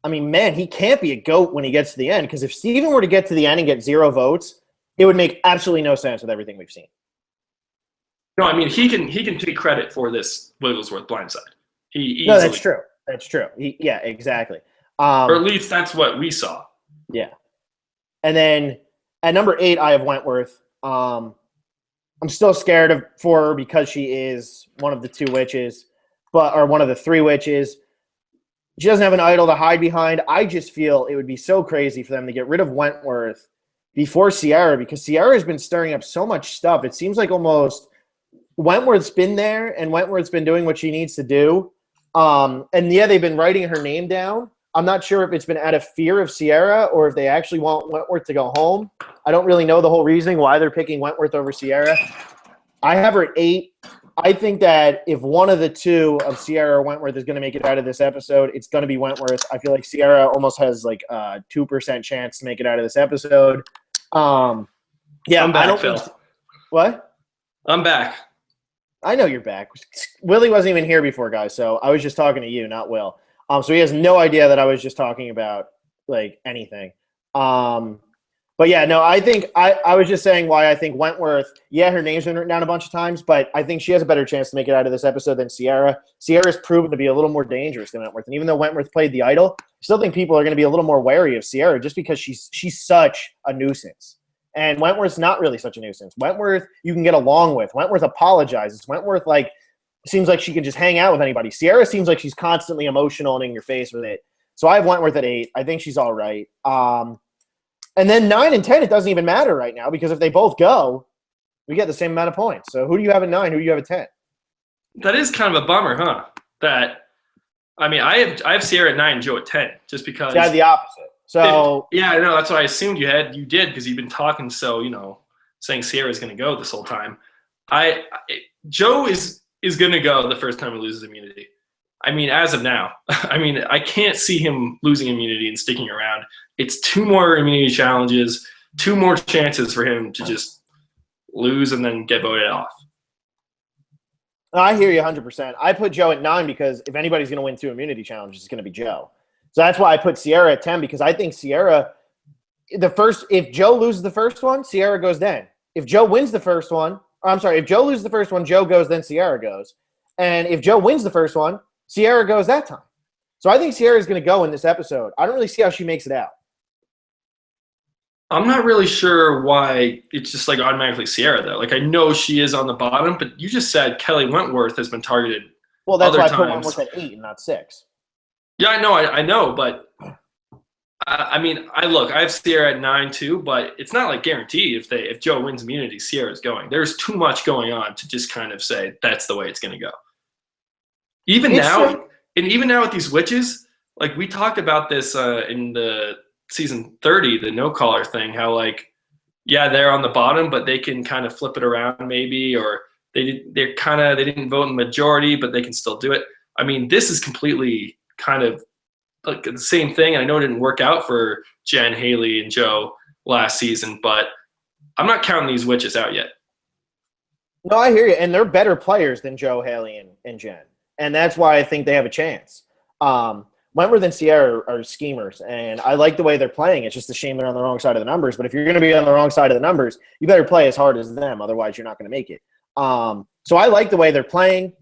I mean, man, he can't be a GOAT when he gets to the end, because if Steven were to get to the end and get 0 votes, it would make absolutely no sense with everything we've seen. No, I mean, he can take credit for this Wigglesworth blindside. He easily, no, that's true. That's true. Yeah, exactly. Or at least that's what we saw. Yeah. And then at number 8, I have Wentworth. I'm still scared for her because she is one of the 2 witches, or one of the 3 witches. She doesn't have an idol to hide behind. I just feel it would be so crazy for them to get rid of Wentworth before Sierra, because Sierra has been stirring up so much stuff. It seems like almost Wentworth's been there and Wentworth's been doing what she needs to do. And yeah, they've been writing her name down. I'm not sure if it's been out of fear of Sierra or if they actually want Wentworth to go home. I don't really know the whole reasoning why they're picking Wentworth over Sierra. I have her at 8. I think that if one of the 2 of Sierra or Wentworth is going to make it out of this episode, it's going to be Wentworth. I feel like Sierra almost has like a 2% chance to make it out of this episode. Yeah, I'm back, Phil. What? I'm back. I know you're back. Willie wasn't even here before, guys, so I was just talking to you, not Will. So he has no idea that I was just talking about like anything. But yeah, no, I think I was just saying why I think Wentworth, yeah, her name's been written down a bunch of times, but I think she has a better chance to make it out of this episode than Sierra. Sierra's proven to be a little more dangerous than Wentworth. And even though Wentworth played the idol, I still think people are going to be a little more wary of Sierra just because she's such a nuisance. And Wentworth's not really such a nuisance. Wentworth, you can get along with. Wentworth apologizes. Wentworth, like, seems like she can just hang out with anybody. Sierra seems like she's constantly emotional and in your face with it. So I have Wentworth at 8. I think she's all right. And then 9 and 10, it doesn't even matter right now because if they both go, we get the same amount of points. So who do you have at 9? Who do you have at 10? That is kind of a bummer, huh? I have Sierra at 9 and Joe at 10, just because. Yeah, the opposite. So yeah, I know. That's what I assumed you did because you've been talking saying Sierra's going to go this whole time. Joe is going to go the first time he loses immunity. I mean, as of now, I can't see him losing immunity and sticking around. It's 2 more immunity challenges, 2 more chances for him to just lose and then get voted off. I hear you 100%. I put Joe at 9 because if anybody's going to win 2 immunity challenges, it's going to be Joe. So that's why I put Sierra at 10 because I think Sierra, if Joe loses the first one, Sierra goes then. If Joe wins the first one, if Joe loses the first one, Joe goes, then Sierra goes. And if Joe wins the first one, Sierra goes that time. So I think Sierra is going to go in this episode. I don't really see how she makes it out. I'm not really sure why it's just like automatically Sierra though. Like I know she is on the bottom, but you just said Kelly Wentworth has been targeted. Well, that's other why I times. put Wentworth at 8 and not 6. Yeah, I know, but I have Sierra at 9 too, but it's not like guaranteed if Joe wins immunity, Sierra's going. There's too much going on to just kind of say that's the way it's going to go. Even now with these witches, like we talked about this in the season 30, the no caller thing, how like, yeah, they're on the bottom, but they can kind of flip it around maybe, or they didn't vote in the majority, but they can still do it. I mean, this is completely kind of like the same thing. And I know it didn't work out for Jen, Haley, and Joe last season, but I'm not counting these witches out yet. No, I hear you. And they're better players than Joe, Haley, and Jen. And that's why I think they have a chance. Wentworth and Sierra are schemers, and I like the way they're playing. It's just a shame they're on the wrong side of the numbers. But if you're going to be on the wrong side of the numbers, you better play as hard as them. Otherwise, you're not going to make it. So I like the way they're playing,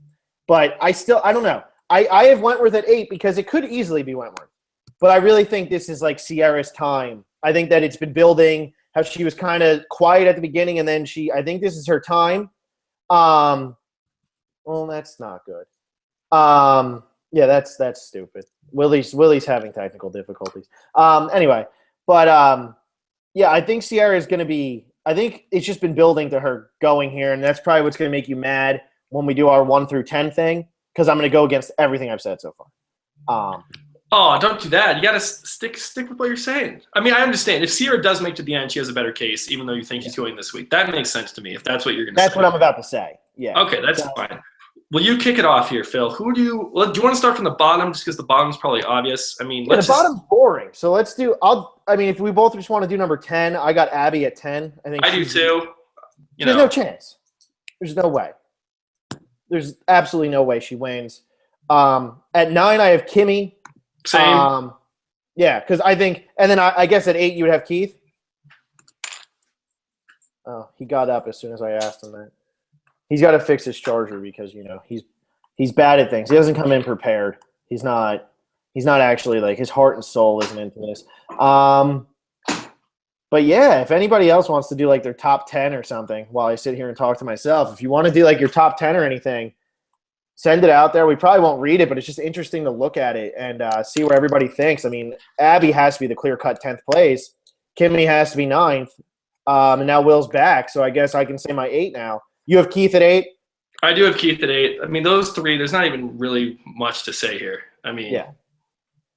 but I don't know. I have Wentworth at 8 because it could easily be Wentworth. But I really think this is like Sierra's time. I think that it's been building, how she was kind of quiet at the beginning, and then I think this is her time. Well, that's not good. Yeah, that's stupid. Willie's having technical difficulties. Anyway, but yeah, I think Sierra is going to be. I think it's just been building to her going here, and that's probably what's going to make you mad when we do our 1 through 10 thing, because I'm going to go against everything I've said so far. Oh, don't do that. You got to stick with what you're saying. I mean, I understand. If Sierra does make it to the end, she has a better case, even though you think she's going this week. That makes sense to me, if that's what you're going to say. That's what I'm about to say. Yeah. Okay, that's fine. Will you kick it off here, Phil? Do you want to start from the bottom, just because the bottom's probably obvious? I mean, the bottom's boring. So let's do. If we both just want to do number 10, I got Abby at 10. I do too. There's no chance. There's no way. There's absolutely no way she wins. At 9, I have Kimmy. Same. Yeah, because I think, and then I guess at 8 you would have Keith. Oh, he got up as soon as I asked him that. He's got to fix his charger because he's bad at things. He doesn't come in prepared. He's not actually, like, his heart and soul isn't into this. But yeah, if anybody else wants to do like their top 10 or something while I sit here and talk to myself, if you want to do like your top 10 or anything, send it out there. We probably won't read it, but it's just interesting to look at it and see where everybody thinks. I mean, Abby has to be the clear-cut 10th place. Kimmy has to be 9th. And now Will's back, so I guess I can say my 8 now. You have Keith at 8? I do have Keith at 8. I mean, those 3, there's not even really much to say here. I mean, yeah.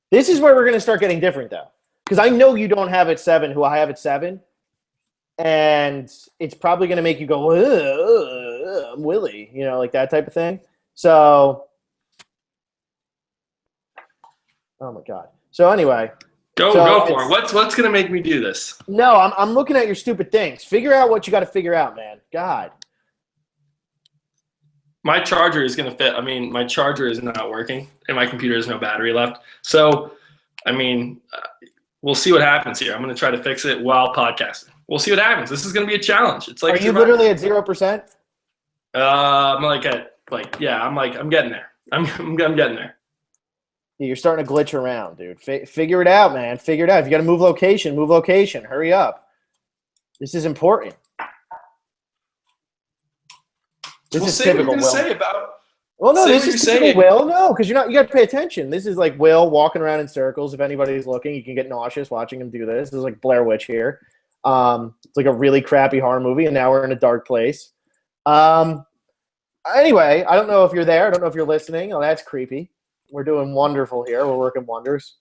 This is where we're going to start getting different, though. Because I know you don't have at 7 who I have at 7. And it's probably going to make you go, I'm Willie, like that type of thing. So, oh my God. So anyway, go for it. What's gonna make me do this? No, I'm looking at your stupid things. Figure out what you got to figure out, man. God. My charger is gonna fit. I mean, my charger is not working, and my computer has no battery left. So, I mean, we'll see what happens here. I'm gonna try to fix it while podcasting. We'll see what happens. This is gonna be a challenge. It's like, are you literally at 0%? I'm like at. I'm getting there. I'm getting there. You're starting to glitch around, dude. Figure it out, man. Figure it out. If you got to move location, move location. Hurry up. This is important. This is typical Will. Say about. Well, no, this is typical Will. No, because you got to pay attention. This is like Will walking around in circles. If anybody's looking, you can get nauseous watching him do this. This is like Blair Witch here. It's like a really crappy horror movie, and now we're in a dark place. Anyway, I don't know if you're there. I don't know if you're listening. Oh, that's creepy. We're doing wonderful here. We're working wonders.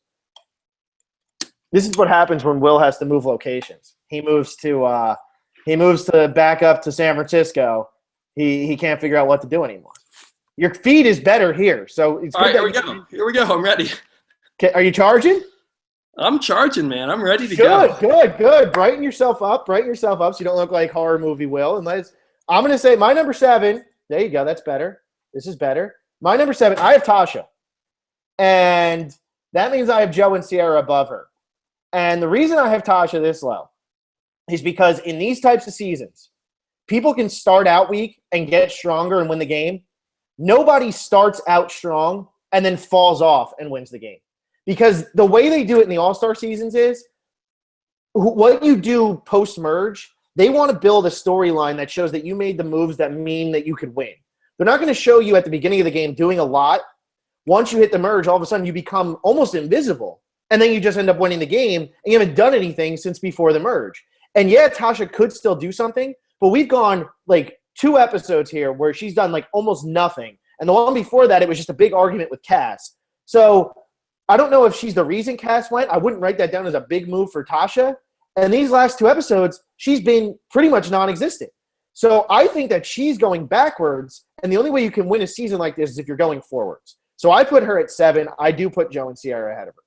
This is what happens when Will has to move locations. He moves to back up to San Francisco. He can't figure out what to do anymore. Your feed is better here. So it's all right, here we go. Here we go. I'm ready. Okay, are you charging? I'm charging, man. I'm ready to go. Good. Brighten yourself up. So you don't look like horror movie Will. I'm going to say my number 7. There you go. That's better. This is better. My number 7, I have Tasha. And that means I have Joe and Sierra above her. And the reason I have Tasha this low is because in these types of seasons, people can start out weak and get stronger and win the game. Nobody starts out strong and then falls off and wins the game. Because the way they do it in the All-Star seasons is what you do post-merge, they want to build a storyline that shows that you made the moves that mean that you could win. They're not going to show you at the beginning of the game doing a lot. Once you hit the merge, all of a sudden you become almost invisible. And then you just end up winning the game, and you haven't done anything since before the merge. And yeah, Tasha could still do something, but we've gone like 2 episodes here where she's done like almost nothing. And the one before that, it was just a big argument with Cass. So I don't know if she's the reason Cass went. I wouldn't write that down as a big move for Tasha. And these last 2 episodes, she's been pretty much non-existent. So I think that she's going backwards, and the only way you can win a season like this is if you're going forwards. So I put her at 7. I do put Joe and Sierra ahead of her.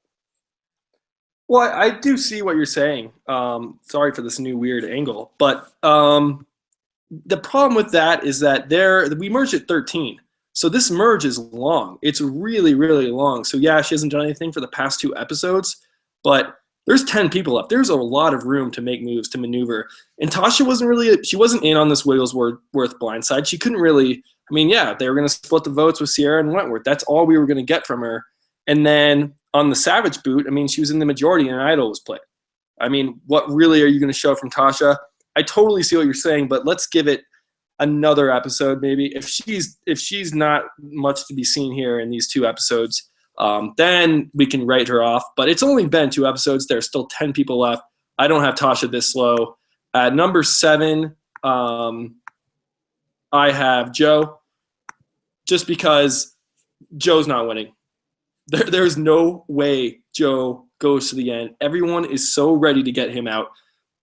Well, I do see what you're saying. Sorry for this new weird angle. But the problem with that is that we merged at 13. So this merge is long. It's really, really long. So yeah, she hasn't done anything for the past 2 episodes, but there's 10 people left. There's a lot of room to make moves, to maneuver. And Tasha wasn't in on this Wigglesworth blindside. She couldn't really, I mean, yeah, they were going to split the votes with Sierra and Wentworth. That's all we were going to get from her. And then on the Savage boot, I mean, she was in the majority and an idol was played. I mean, what really are you going to show from Tasha? I totally see what you're saying, but let's give it another episode maybe. If she's not much to be seen here in these 2 episodes, then we can write her off. But it's only been 2 episodes. There's still 10 people left. I don't have Tasha this slow. At number 7, I have Joe, just because Joe's not winning. There's no way Joe goes to the end. Everyone is so ready to get him out.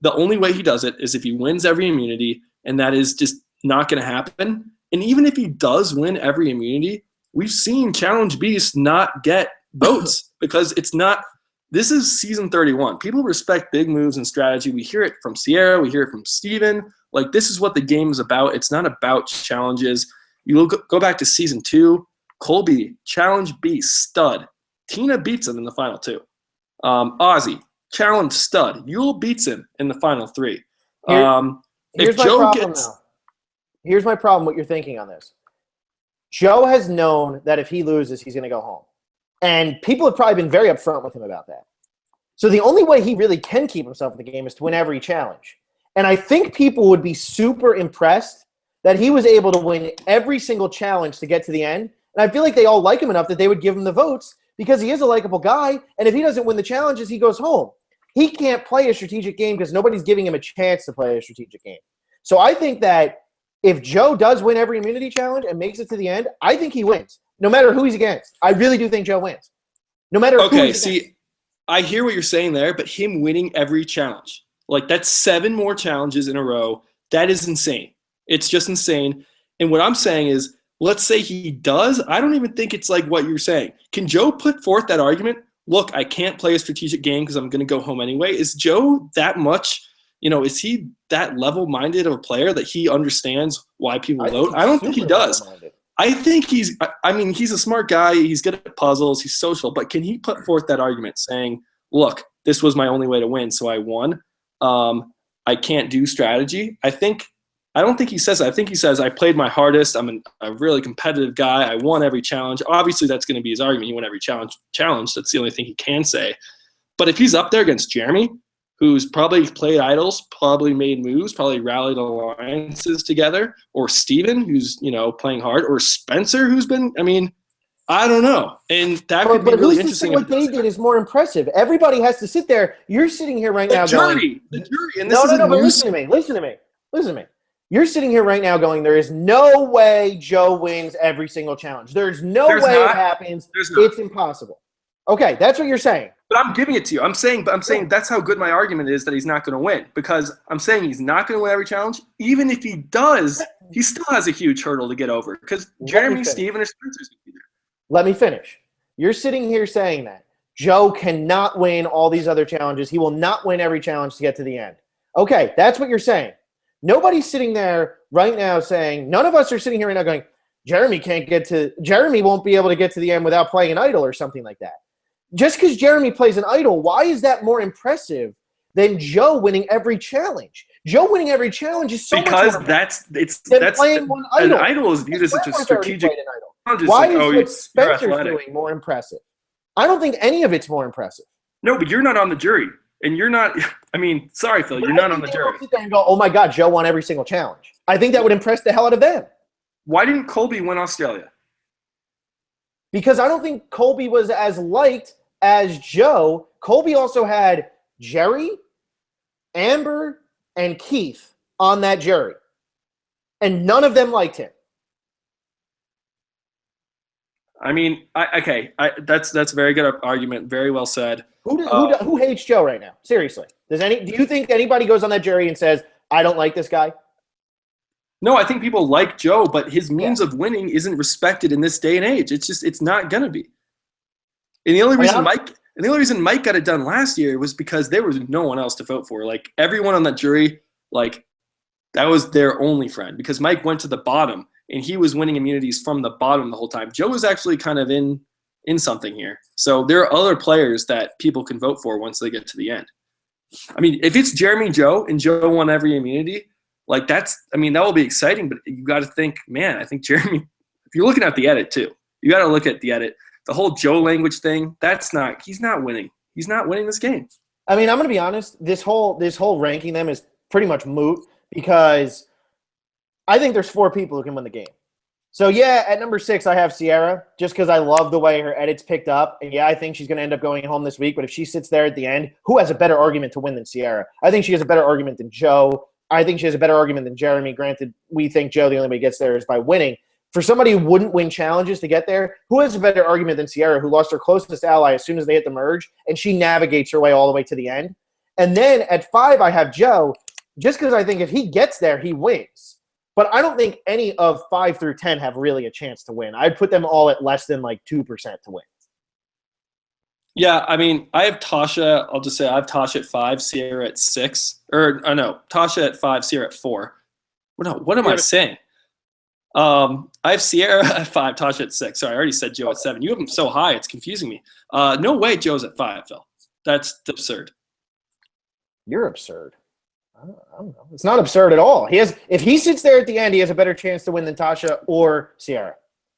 The only way he does it is if he wins every immunity, and that is just not going to happen. And even if he does win every immunity, we've seen Challenge Beast not get votes because it's not – this is season 31. People respect big moves and strategy. We hear it from Sierra. We hear it from Steven. Like, this is what the game is about. It's not about challenges. You go back to season 2. Colby, Challenge Beast, stud. Tina beats him in the final 2. Ozzy, Challenge stud. Yule beats him in the final 3. Here's my problem now. Here's my problem, what you're thinking on this. Joe has known that if he loses, he's going to go home. And people have probably been very upfront with him about that. So the only way he really can keep himself in the game is to win every challenge. And I think people would be super impressed that he was able to win every single challenge to get to the end. And I feel like they all like him enough that they would give him the votes because he is a likable guy. And if he doesn't win the challenges, he goes home. He can't play a strategic game because nobody's giving him a chance to play a strategic game. So I think that if Joe does win every immunity challenge and makes it to the end, I think he wins, no matter who he's against. I really do think Joe wins, no matter who he's against. I hear what you're saying there, but him winning every challenge, like that's 7 more challenges in a row. That is insane. It's just insane. And what I'm saying is, let's say he does. I don't even think it's like what you're saying. Can Joe put forth that argument? Look, I can't play a strategic game because I'm going to go home anyway. Is Joe that much? Is he that level-minded of a player that he understands why people vote? I don't think he does. I think he's a smart guy. He's good at puzzles. He's social. But can he put forth that argument saying, look, this was my only way to win, so I won. I can't do strategy. I don't think he says that. I think he says, I played my hardest. I'm a really competitive guy. I won every challenge. Obviously, that's going to be his argument. He won every challenge. That's the only thing he can say. But if he's up there against Jeremy, who's probably played idols, probably made moves, probably rallied alliances together, or Steven, who's, playing hard, or Spencer, who's been, I don't know. And that could be really interesting. What they did is more impressive. Everybody has to sit there. You're sitting here right now going, the jury. And this but listen to me. You're sitting here right now going, there is no way Joe wins every single challenge. There's no way it happens. It's impossible. Okay, that's what you're saying. But I'm giving it to you. I'm saying that's how good my argument is that he's not going to win. Because I'm saying he's not going to win every challenge. Even if he does, he still has a huge hurdle to get over. Because Jeremy, Steven, or Spencer's going to be there. Let me finish. You're sitting here saying that Joe cannot win all these other challenges. He will not win every challenge to get to the end. Okay, that's what you're saying. Nobody's sitting there right now saying, none of us are sitting here right now going, Jeremy won't be able to get to the end without playing an idol or something like that. Just because Jeremy plays an idol, why is that more impressive than Joe winning every challenge? Joe winning every challenge is so much more that's playing one idol. An idol is viewed as such a strategic. Why is what Spencer's doing more impressive? I don't think any of it's more impressive. No, but you're not on the jury. And you're not – sorry, Phil, you're not on the jury. Sit there and go, oh, my God, Joe won every single challenge. I think that would impress the hell out of them. Why didn't Colby win Australia? Because I don't think Colby was as liked as Joe. Colby also had Jerry, Amber, and Keith on that jury. And none of them liked him. That's a very good argument. Very well said. Who hates Joe right now? Seriously. Do you think anybody goes on that jury and says, I don't like this guy? No, I think people like Joe, but his means of winning isn't respected in this day and age. It's not going to be. And the only reason Mike got it done last year was because there was no one else to vote for. Like, everyone on that jury, like, that was their only friend because Mike went to the bottom and he was winning immunities from the bottom the whole time. Joe was actually kind of in something here. So there are other players that people can vote for once they get to the end. I mean, if it's Jeremy Joe and Joe won every immunity, like that will be exciting, but you got to think, man, I think Jeremy, if you're looking at the edit too, you got to look at the edit. The whole Joe language thing, he's not winning. He's not winning this game. I mean, I'm going to be honest, this whole ranking them is pretty much moot because I think there's 4 people who can win the game. So, yeah, at number 6, I have Sierra just because I love the way her edits picked up. And, yeah, I think she's going to end up going home this week. But if she sits there at the end, who has a better argument to win than Sierra? I think she has a better argument than Joe. I think she has a better argument than Jeremy. Granted, we think Joe, the only way he gets there is by winning. For somebody who wouldn't win challenges to get there, who has a better argument than Sierra, who lost her closest ally as soon as they hit the merge, and she navigates her way all the way to the end? And then at 5, I have Joe, just because I think if he gets there, he wins. But I don't think any of 5 through 10 have really a chance to win. I'd put them all at less than like 2% to win. Yeah, I mean, I have Tasha. I'll just say I have Tasha at 5, Sierra at 6. Or, no, Tasha at 5, Sierra at 4. What am I saying? I have Sierra at 5, Tasha at 6. Sorry, I already said Joe at 7. You have them so high, it's confusing me. No way Joe's at 5, Phil. That's absurd. You're absurd. I don't know. It's not absurd at all. If he sits there at the end, he has a better chance to win than Tasha or Sierra.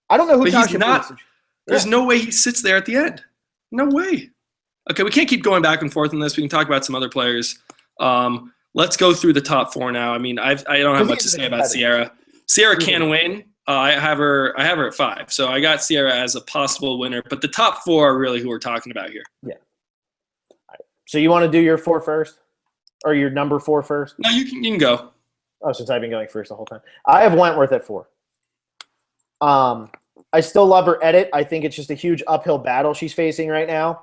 I don't know who but Tasha he's not. There's no way he sits there at the end. No way. Okay, we can't keep going back and forth on this. We can talk about some other players. Let's go through the top 4 now. I mean, I don't have much to say about Sierra. Sierra can win. I have her at 5. So I got Sierra as a possible winner. But the top 4 are really who we're talking about here. Yeah. So you want to do your 4 first? Or your number 4 first? No, you can go. Oh, since I've been going first the whole time. I have Wentworth at 4. I still love her edit. I think it's just a huge uphill battle she's facing right now.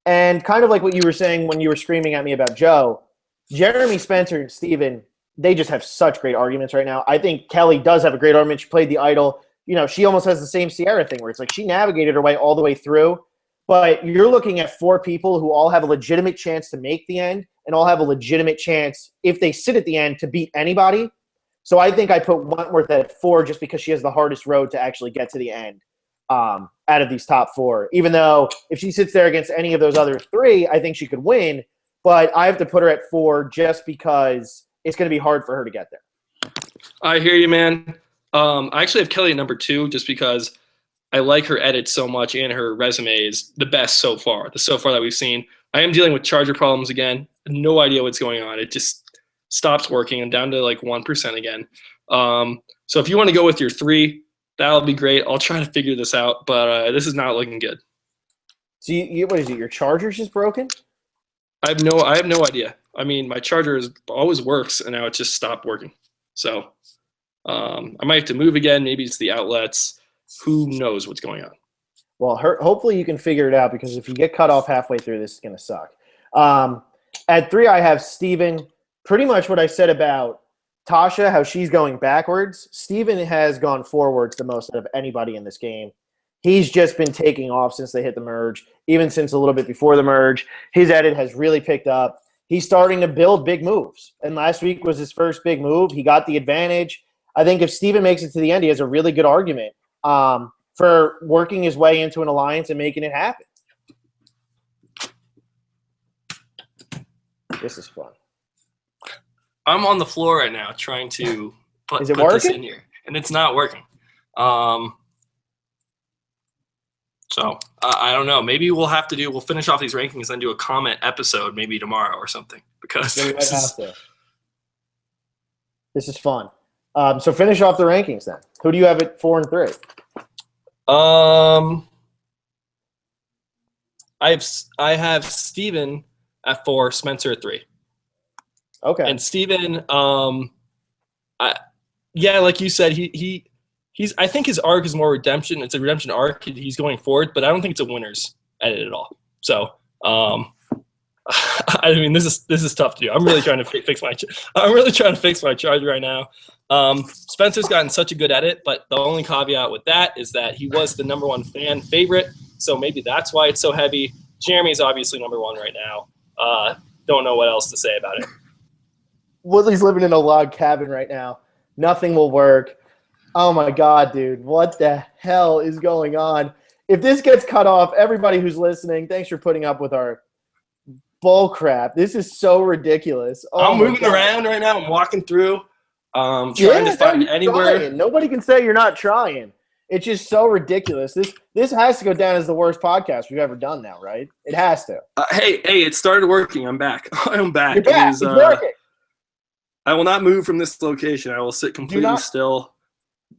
And kind of like what you were saying when you were screaming at me about Joe, Jeremy, Spencer, and Steven, they just have such great arguments right now. I think Kelly does have a great argument. She played the idol. You know, she almost has the same Sierra thing where it's like she navigated her way all the way through. But you're looking at 4 people who all have a legitimate chance to make the end and all have a legitimate chance, if they sit at the end, to beat anybody. So I think I put Wentworth at 4 just because she has the hardest road to actually get to the end out of these top 4. Even though if she sits there against any of those other 3, I think she could win. But I have to put her at 4 just because it's going to be hard for her to get there. I hear you, man. I actually have Kelly at number 2 just because I like her edit so much and her resume is the best so far that we've seen. I am dealing with charger problems again. No idea what's going on. It just stops working. I'm down to like 1% again. So if you want to go with your 3, that'll be great. I'll try to figure this out, but this is not looking good. So what is it? Your charger's just broken? I have no idea. I mean, my charger always works, and now it just stopped working. So I might have to move again. Maybe it's the outlets. Who knows what's going on? Well, hopefully you can figure it out because if you get cut off halfway through, this is going to suck. At 3, I have Steven. Pretty much what I said about Tasha, how she's going backwards. Steven has gone forwards the most out of anybody in this game. He's just been taking off since they hit the merge, even since a little bit before the merge. His edit has really picked up. He's starting to build big moves. And last week was his first big move. He got the advantage. I think if Steven makes it to the end, he has a really good argument for working his way into an alliance and making it happen. This is fun. I'm on the floor right now trying to put this in here, and it's not working. So I don't know. Maybe we'll finish off these rankings and then do a comment episode maybe tomorrow or something because this is fun. So finish off the rankings then. Who do you have at 4 and 3? I have Steven at 4, Spencer at 3. Okay. And Steven, like you said, he's. I think his arc is more redemption. It's a redemption arc. He's going forward, but I don't think it's a winner's edit at all. So, I mean, this is tough to do. I'm really trying to fix my. I'm really trying to fix my charger right now. Spencer's gotten such a good edit, but the only caveat with that is that he was the number 1 fan favorite, so maybe that's why it's so heavy. Jeremy's obviously number 1 right now. Don't know what else to say about it. Woodley's living in a log cabin right now. Nothing will work. Oh my God, dude. What the hell is going on? If this gets cut off, everybody who's listening, thanks for putting up with our bull crap. This is so ridiculous. Oh I'm my moving God. around right now. I'm walking through, trying Yeah, to find you're anywhere. trying. Nobody can say you're not trying. It's just so ridiculous. This has to go down as the worst podcast we've ever done now, right? It has to. Hey, it started working. I'm back. I'm back. You're back. It's working. I will not move from this location. I will sit completely still.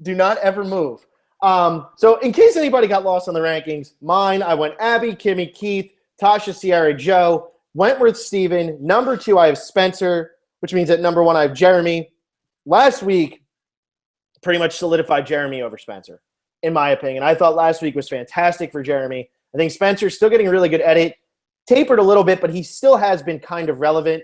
Do not ever move. So in case anybody got lost on the rankings, mine, I went Abby, Kimmy, Keith, Tasha, Sierra, Joe, Wentworth, Steven. Number 2, I have Spencer, which means at number 1, I have Jeremy. Last week, pretty much solidified Jeremy over Spencer, in my opinion. I thought last week was fantastic for Jeremy. I think Spencer's still getting a really good edit. Tapered a little bit, but he still has been kind of relevant.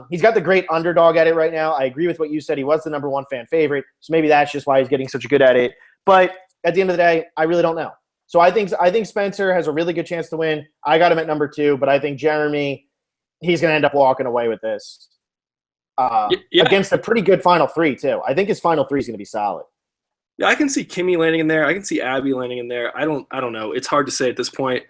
He's got the great underdog edit right now. I agree with what you said. He was the number 1 fan favorite, so maybe that's just why he's getting such a good edit. But at the end of the day, I really don't know. So I think Spencer has a really good chance to win. I got him at number 2, but I think Jeremy, he's going to end up walking away with this against a pretty good final 3 too. I think his final 3 is going to be solid. Yeah, I can see Kimmy landing in there. I can see Abby landing in there. I don't know. It's hard to say at this point.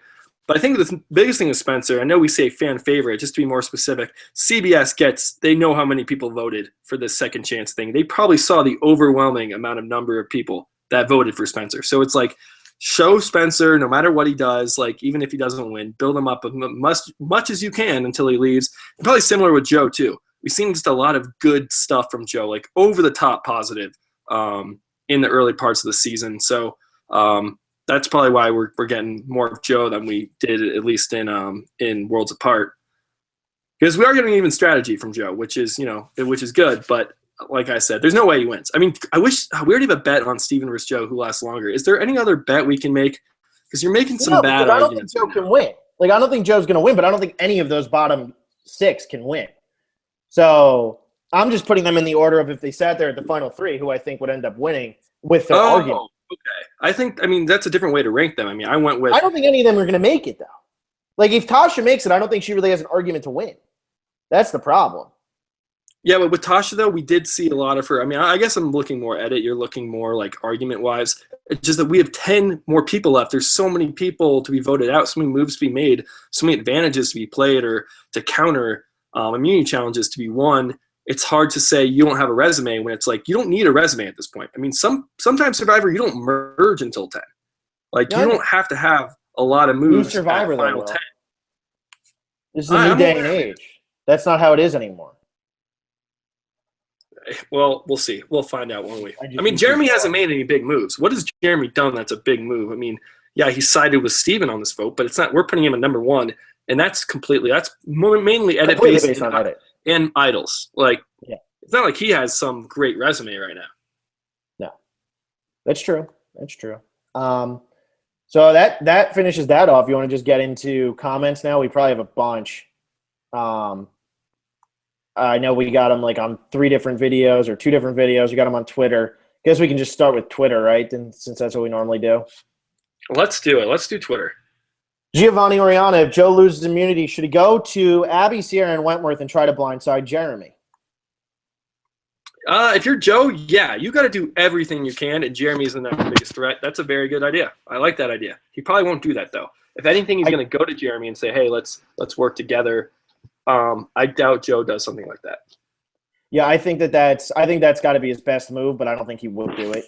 But I think the biggest thing with Spencer, I know we say fan favorite, just to be more specific, CBS they know how many people voted for this second chance thing. They probably saw the overwhelming amount of number of people that voted for Spencer. So it's like, show Spencer, no matter what he does, like even if he doesn't win, build him up as much as you can until he leaves. And probably similar with Joe too. We've seen just a lot of good stuff from Joe, like over the top positive in the early parts of the season. So that's probably why we're getting more of Joe than we did at least in Worlds Apart, because we are getting even strategy from Joe, which is good. But like I said, there's no way he wins. I mean, I wish we already have a bet on Steven versus Joe who lasts longer. Is there any other bet we can make? Because you're making some bad arguments. I don't think Joe can win. Like I don't think Joe's going to win, but I don't think any of those bottom 6 can win. So I'm just putting them in the order of if they sat there at the final 3, who I think would end up winning with their argument. Okay. I mean, that's a different way to rank them. I mean, I don't think any of them are going to make it, though. Like, if Tasha makes it, I don't think she really has an argument to win. That's the problem. Yeah, but with Tasha, though, we did see a lot of her. I mean, I guess I'm looking more edit. You're looking more, like, argument-wise. It's just that we have 10 more people left. There's so many people to be voted out, so many moves to be made, so many advantages to be played or to counter, immunity challenges to be won. It's hard to say you don't have a resume when it's like you don't need a resume at this point. I mean, sometimes Survivor, you don't merge until 10. Like, you don't have to have a lot of moves New Survivor, at final though, 10. This is a new day and age. That's not how it is anymore. Well, we'll see. We'll find out, won't we? I mean, Jeremy hasn't made any big moves. What has Jeremy done that's a big move? I mean, yeah, he sided with Steven on this vote, but it's not. We're putting him at number 1, and that's mainly edit-based on edit. And idols. Like, yeah. It's not like he has some great resume right now. No. That's true. So that finishes that off. You want to just get into comments now? We probably have a bunch. I know we got them like on 3 different videos or 2 different videos. We got them on Twitter. Guess we can just start with Twitter, right? And since that's what we normally do. Let's do it. Let's do Twitter. Giovanni Oriana, if Joe loses immunity, should he go to Abby, Sierra, and Wentworth and try to blindside Jeremy? If you're Joe, yeah, you got to do everything you can, and Jeremy's the next biggest threat. That's a very good idea. I like that idea. He probably won't do that, though. If anything, he's going to go to Jeremy and say, hey, let's work together. I doubt Joe does something like that. Yeah, I think that's got to be his best move, but I don't think he would do it.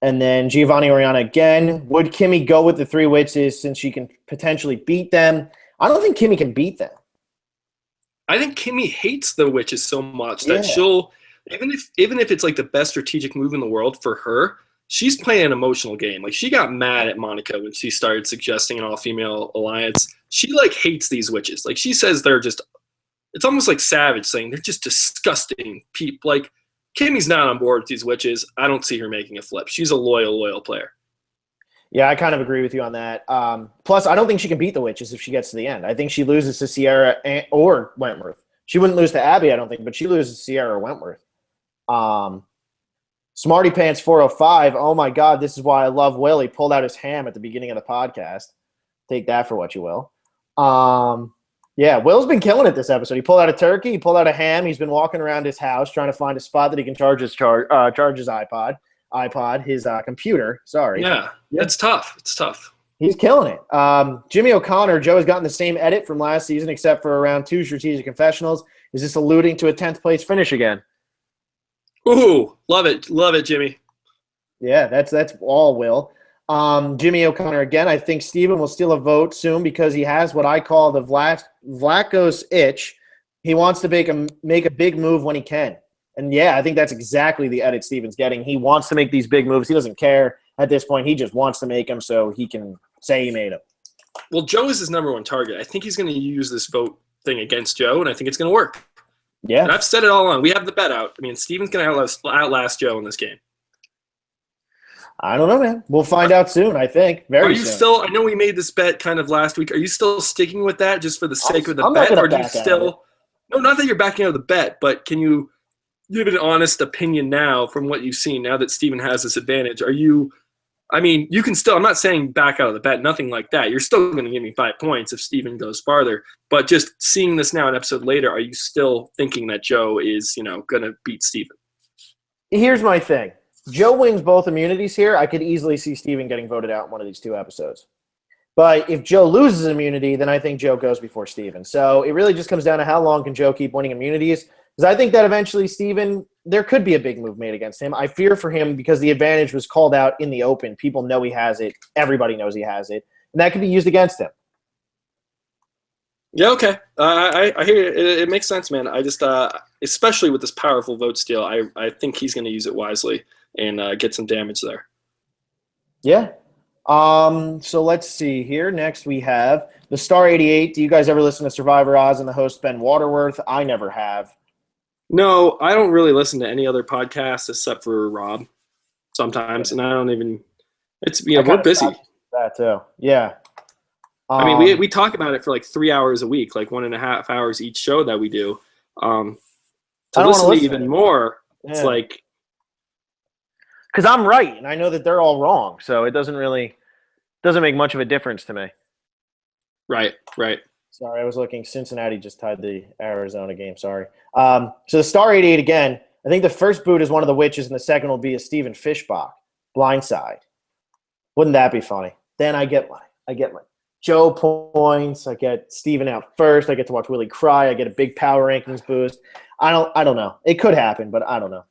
And then Giovanni Oriana again. Would Kimmy go with the 3 witches since she can potentially beat them? I don't think Kimmy can beat them. I think Kimmy hates the witches so much that she'll, even if it's like the best strategic move in the world for her, she's playing an emotional game. Like, she got mad at Monica when she started suggesting an all-female alliance. She, like, hates these witches. Like, she says they're just – it's almost like Savage saying they're just disgusting people. Like, Kimmy's not on board with these witches. I don't see her making a flip. She's a loyal player. Yeah, I kind of agree with you on that. Plus, I don't think she can beat the witches if she gets to the end. I think she loses to Sierra or Wentworth. She wouldn't lose to Abby, I don't think, but she loses to Sierra or Wentworth. Smarty Pants 405. Oh my God, this is why I love Will. He pulled out his ham at the beginning of the podcast. Take that for what you will. Yeah, Will's been killing it this episode. He pulled out a turkey, he pulled out a ham. He's been walking around his house trying to find a spot that he can charge his his computer. Sorry. Yeah, it's tough. It's tough. He's killing it. Jimmy O'Connor, Joe has gotten the same edit from last season except for around 2 strategic confessionals. Is this alluding to a 10th place finish again? Ooh, love it, Jimmy. Yeah, that's all Will. Jimmy O'Connor again. I think Steven will steal a vote soon because he has what I call the Vlachos itch. He wants to make a big move when he can. And yeah, I think that's exactly the edit Steven's getting. He wants to make these big moves. He doesn't care at this point. He just wants to make them so he can say he made them. Well, Joe is his number one target. I think he's going to use this vote thing against Joe, and I think it's going to work. Yeah. And I've said it all along. We have the bet out. I mean, Steven's going to outlast Joe in this game. I don't know, man. We'll find out soon, I think. Very soon. Still – I know we made this bet kind of last week. Are you still sticking with that just for the sake of the I'm bet? not Or do you back out of still – no, not that you're backing out of the bet, but can you give an honest opinion now from what you've seen now that Steven has this advantage? Are you – I mean, you can still – I'm not saying back out of the bet, nothing like that. You're still going to give me 5 points if Steven goes farther. But just seeing this now an episode later, are you still thinking that Joe is, going to beat Steven? Here's my thing. Joe wins both immunities here. I could easily see Steven getting voted out in one of these 2 episodes. But if Joe loses immunity, then I think Joe goes before Steven. So it really just comes down to how long can Joe keep winning immunities. Because I think that eventually Steven, there could be a big move made against him. I fear for him because the advantage was called out in the open. People know he has it. Everybody knows he has it. And that could be used against him. Yeah, okay. I hear it. It makes sense, man. I just, especially with this powerful vote steal, I think he's going to use it wisely and get some damage there. Yeah. So let's see here. Next we have the Star 88. Do you guys ever listen to Survivor Oz and the host Ben Waterworth? I never have. No, I don't really listen to any other podcasts except for Rob sometimes, and I don't even. It's we're busy. That too. Yeah. I mean, we talk about it for like 3 hours a week, like 1.5 hours each show that we do. To listen to even more, it's like. Because I'm right, and I know that they're all wrong, so it doesn't make much of a difference to me. Right. Sorry, I was looking. Cincinnati just tied the Arizona game. Sorry. So the Star 88 again. I think the first boot is one of the witches, and the second will be a Stephen Fishbach blindside. Wouldn't that be funny? Then I get my Joe points. I get Steven out first. I get to watch Willie cry. I get a big power rankings boost. I don't know. It could happen, but I don't know.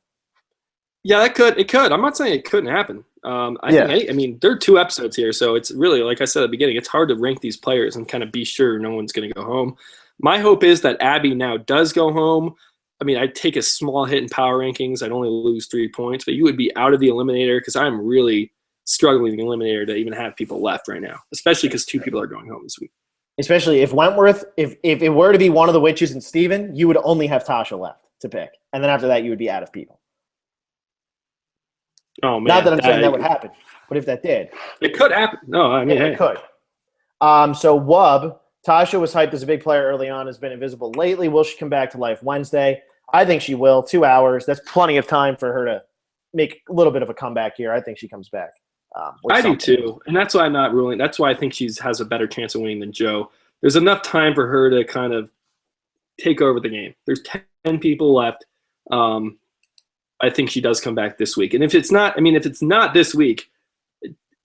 Yeah, it could. I'm not saying it couldn't happen. I mean, there are 2 episodes here, so it's really, like I said at the beginning, it's hard to rank these players and kind of be sure no one's going to go home. My hope is that Abby now does go home. I mean, I'd take a small hit in power rankings. I'd only lose 3 points, but you would be out of the eliminator because I'm really struggling in the eliminator to even have people left right now, especially because 2 people are going home this week. Especially if Wentworth, if it were to be one of the witches and Steven, you would only have Tasha left to pick. And then after that, you would be out of people. Oh, man. Not that I'm saying that would happen, but if that did. It could happen. No, I mean, it could. So Wub, Tasha was hyped as a big player early on, has been invisible lately. Will she come back to life Wednesday? I think she will. 2 hours. That's plenty of time for her to make a little bit of a comeback here. I think she comes back. I do too. And that's why I'm not ruling. That's why I think she has a better chance of winning than Joe. There's enough time for her to kind of take over the game. There's 10 people left. I think she does come back this week. And if it's not this week,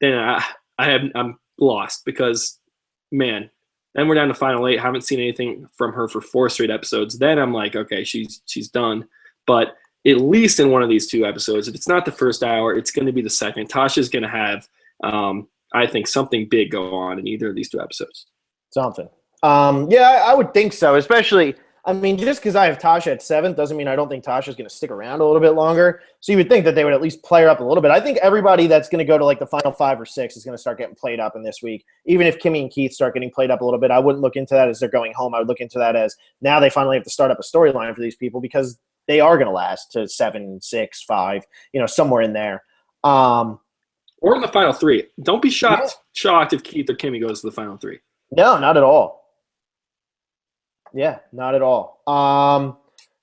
then I'm lost because, man, then we're down to final 8. Haven't seen anything from her for 4 straight episodes. Then I'm like, okay, she's done. But at least in one of these 2 episodes, if it's not the first hour, it's going to be the second. Tasha's going to have, I think, something big go on in either of these 2 episodes. Something. Yeah, I would think so, especially – I mean, just because I have Tasha at 7th doesn't mean I don't think Tasha's going to stick around a little bit longer. So you would think that they would at least play her up a little bit. I think everybody that's going to go to like the final 5 or 6 is going to start getting played up in this week. Even if Kimmy and Keith start getting played up a little bit, I wouldn't look into that as they're going home. I would look into that as now they finally have to start up a storyline for these people because they are going to last to 7, 6, 5, somewhere in there. Or in the final 3. Don't be shocked if Keith or Kimmy goes to the final 3. No, not at all. Yeah, not at all.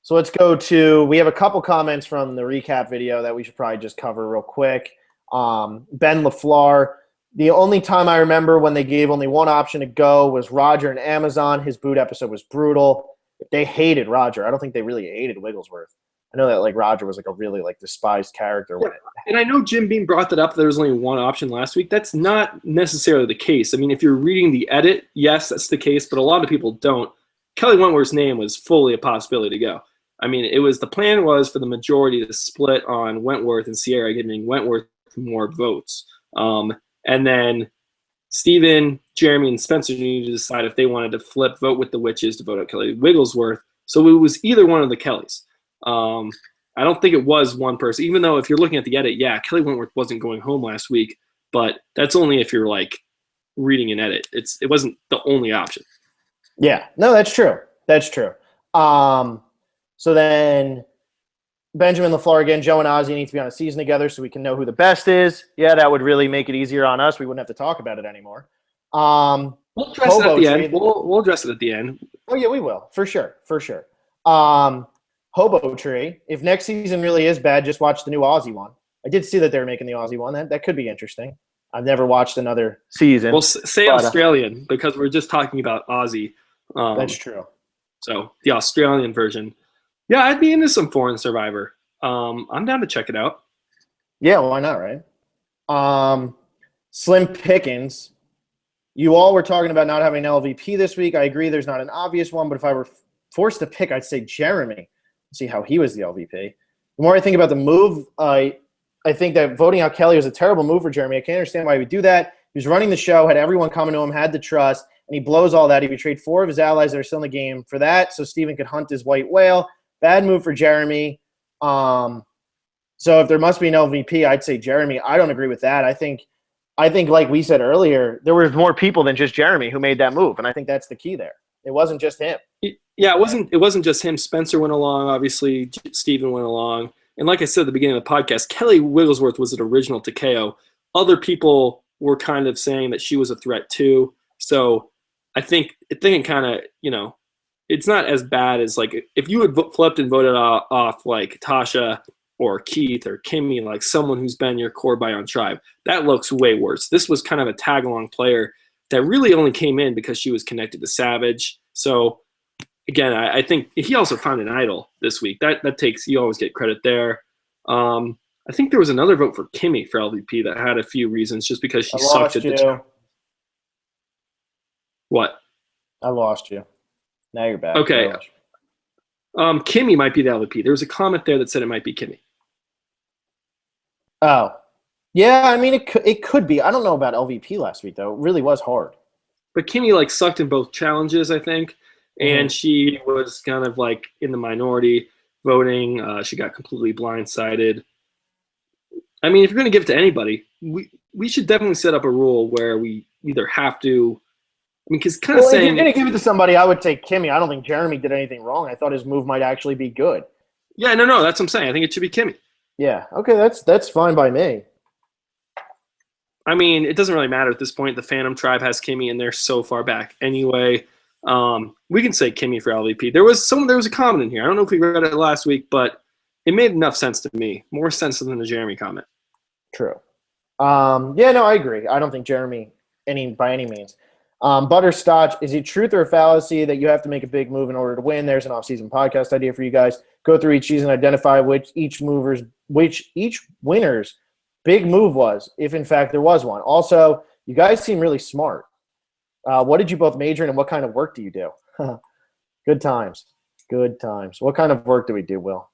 So let's go to – we have a couple comments from the recap video that we should probably just cover real quick. Ben LaFleur, The only time I remember when they gave only one option to go was Roger and Amazon. His boot episode was brutal. They hated Roger. I don't think they really hated Wigglesworth. I know that like Roger was like a really like despised character. Yeah. And I know Jim Beam brought that up. There was only one option last week. That's not necessarily the case. I mean, if you're reading the edit, yes, that's the case. But a lot of people don't. Kelly Wentworth's name was fully a possibility to go. I mean, the plan was for the majority to split on Wentworth and Sierra, giving Wentworth more votes. And then Steven, Jeremy, and Spencer needed to decide if they wanted to flip vote with the witches to vote out Kelly Wigglesworth. So it was either one of the Kellys. I don't think it was one person, even though if you're looking at the edit, yeah, Kelly Wentworth wasn't going home last week, but that's only if you're like reading an edit. It wasn't the only option. Yeah, no, that's true. That's true. So then Benjamin LaFleur again, Joe and Ozzy need to be on a season together so we can know who the best is. Yeah, that would really make it easier on us. We wouldn't have to talk about it anymore. We'll address it at the end. We'll address it at the end. Oh, yeah, we will. For sure. For sure. Hobo Tree. If next season really is bad, just watch the new Aussie one. I did see that they were making the Aussie one. That could be interesting. I've never watched another season. Well, say Australian because we're just talking about Aussie. That's true. So the Australian version. Yeah, I'd be into some foreign Survivor. I'm down to check it out. Yeah, why not, right? Slim Pickens. You all were talking about not having an LVP this week. I agree there's not an obvious one, but if I were forced to pick, I'd say Jeremy. See how he was the LVP. The more I think about the move, I think that voting out Kelly was a terrible move for Jeremy. I can't understand why he would do that. He was running the show, had everyone coming to him, had the trust, and he blows all that. He betrayed 4 of his allies that are still in the game for that, so Steven could hunt his white whale. Bad move for Jeremy. So if there must be an LVP, I'd say Jeremy. I don't agree with that. I think like we said earlier, there were more people than just Jeremy who made that move, and I think that's the key there. It wasn't just him. Yeah, it wasn't just him. Spencer went along, obviously. Steven went along. And like I said at the beginning of the podcast, Kelly Wigglesworth was an original to KO. Other people were kind of saying that she was a threat too. So I think it kind of, it's not as bad as like if you had flipped and voted off like Tasha or Keith or Kimmy, like someone who's been your core buy on Tribe, that looks way worse. This was kind of a tag-along player that really only came in because she was connected to Savage. So again, I think he also found an idol this week. That takes, you always get credit there. I think there was another vote for Kimmy for LVP that had a few reasons just because she sucked at the time. What? I lost you. Now you're back. Okay. Kimmy might be the LVP. There was a comment there that said it might be Kimmy. Oh. Yeah, I mean, it could be. I don't know about LVP last week, though. It really was hard. But Kimmy, like, sucked in both challenges, I think. And she was kind of, like, in the minority voting. She got completely blindsided. I mean, if you're going to give it to anybody, we should definitely set up a rule where we either have to – I mean, because kind of saying – if you're going to give it to somebody, I would take Kimmy. I don't think Jeremy did anything wrong. I thought his move might actually be good. Yeah, no, that's what I'm saying. I think it should be Kimmy. Yeah. Okay, that's fine by me. I mean, it doesn't really matter at this point. The Phantom Tribe has Kimmy, and they're so far back anyway. We can say Kimmy for LVP. There was a comment in here. I don't know if we read it last week, but it made enough sense to me. More sense than the Jeremy comment. True. Yeah, no, I agree. I don't think Jeremy by any means. Butterscotch, is it truth or a fallacy that you have to make a big move in order to win? There's an off-season podcast idea for you guys. Go through each season, identify which each winner's big move was, if in fact there was one. Also, you guys seem really smart. What did you both major in, and what kind of work do you do? Good times. Good times. What kind of work do we do, Will?